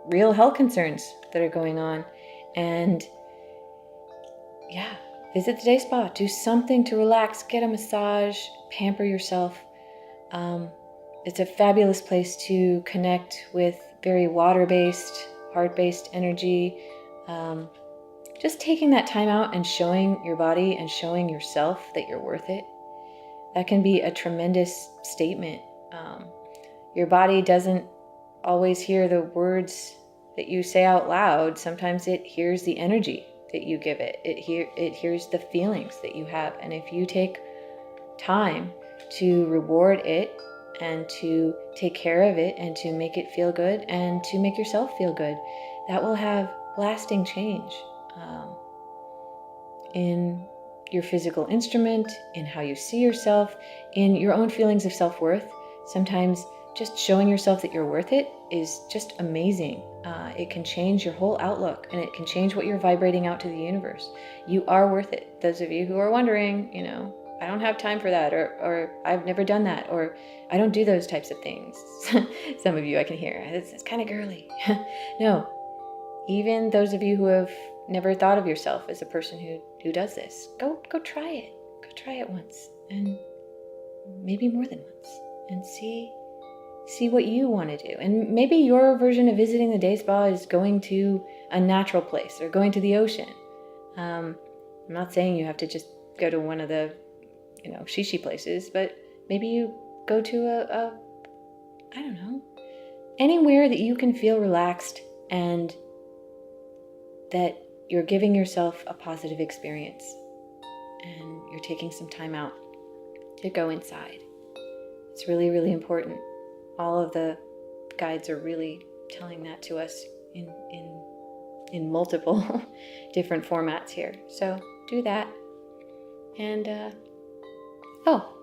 real health concerns that are going on. And yeah, visit the day spa. Do something to relax. Get a massage. Pamper yourself. It's a fabulous place to connect with very water-based, heart-based energy. Just taking that time out and showing your body and showing yourself that you're worth it. That can be a tremendous statement. Your body doesn't always hear the words that you say out loud. Sometimes it hears the energy that you give it. It hears the feelings that you have. And if you take time to reward it and to take care of it and to make it feel good and to make yourself feel good, that will have lasting change in your physical instrument, in how you see yourself, in your own feelings of self-worth. Sometimes just showing yourself that you're worth it is just amazing. It can change your whole outlook and it can change what you're vibrating out to the universe. You are worth it. Those of you who are wondering, I don't have time for that, or I've never done that, or I don't do those types of things. Some of you I can hear, it's kind of girly. No, even those of you who have never thought of yourself as a person who does this, go try it. Go try it once, and maybe more than once, and see what you want to do. And maybe your version of visiting the day spa is going to a natural place or going to the ocean. I'm not saying you have to just go to one of the shishi places, but maybe you go to I don't know, anywhere that you can feel relaxed and that you're giving yourself a positive experience and you're taking some time out to go inside. It's really, really important. All of the guides are really telling that to us in multiple different formats here. So do that. And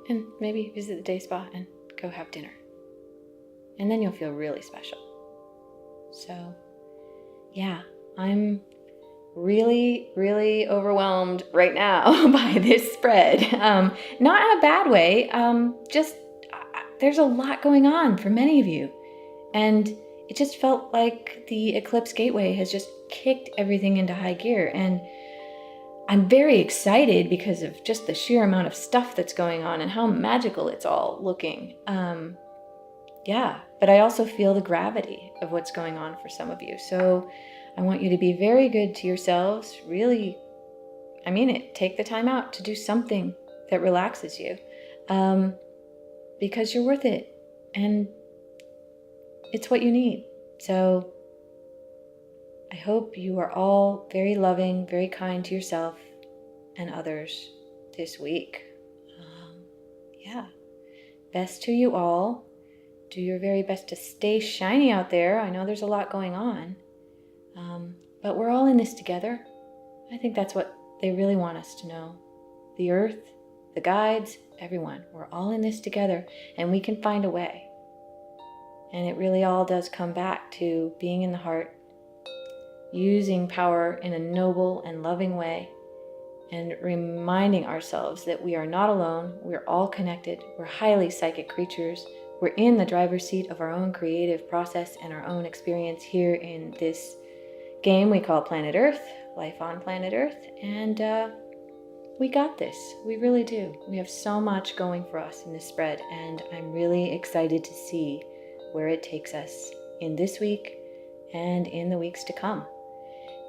and maybe visit the day spa and go have dinner. And then you'll feel really special. So yeah, I'm really, really overwhelmed right now by this spread. Not in a bad way, just there's a lot going on for many of you. And it just felt like the eclipse gateway has just kicked everything into high gear. And I'm very excited because of just the sheer amount of stuff that's going on and how magical it's all looking. Yeah, but I also feel the gravity of what's going on for some of you. So I want you to be very good to yourselves. Really, I mean it. Take the time out to do something that relaxes you, because you're worth it and it's what you need. So I hope you are all very loving, very kind to yourself and others this week. Yeah, best to you all. Do your very best to stay shiny out there. I know there's a lot going on, but we're all in this together. I think that's what they really want us to know. The earth, the guides, everyone. We're all in this together, and we can find a way. And it really all does come back to being in the heart, using power in a noble and loving way, and reminding ourselves that we are not alone. We're all connected. We're highly psychic creatures. We're in the driver's seat of our own creative process and our own experience here in this game we call Planet Earth, life on planet Earth. And we got this. We really do. We have so much going for us in this spread, and I'm really excited to see where it takes us in this week and in the weeks to come.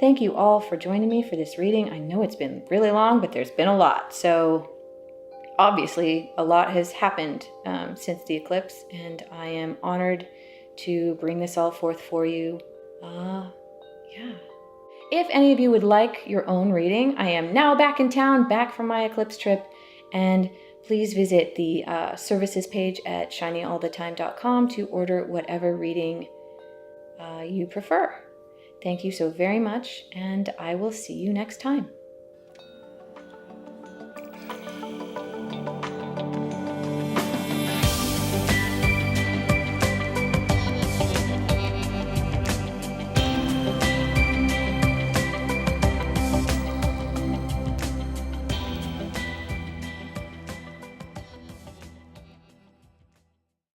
Thank you all for joining me for this reading. I know it's been really long, but there's been a lot. So obviously a lot has happened since the eclipse, and I am honored to bring this all forth for you. Yeah. If any of you would like your own reading, I am now back in town, back from my eclipse trip, and please visit the services page at shinyallthetime.com to order whatever reading you prefer. Thank you so very much, and I will see you next time.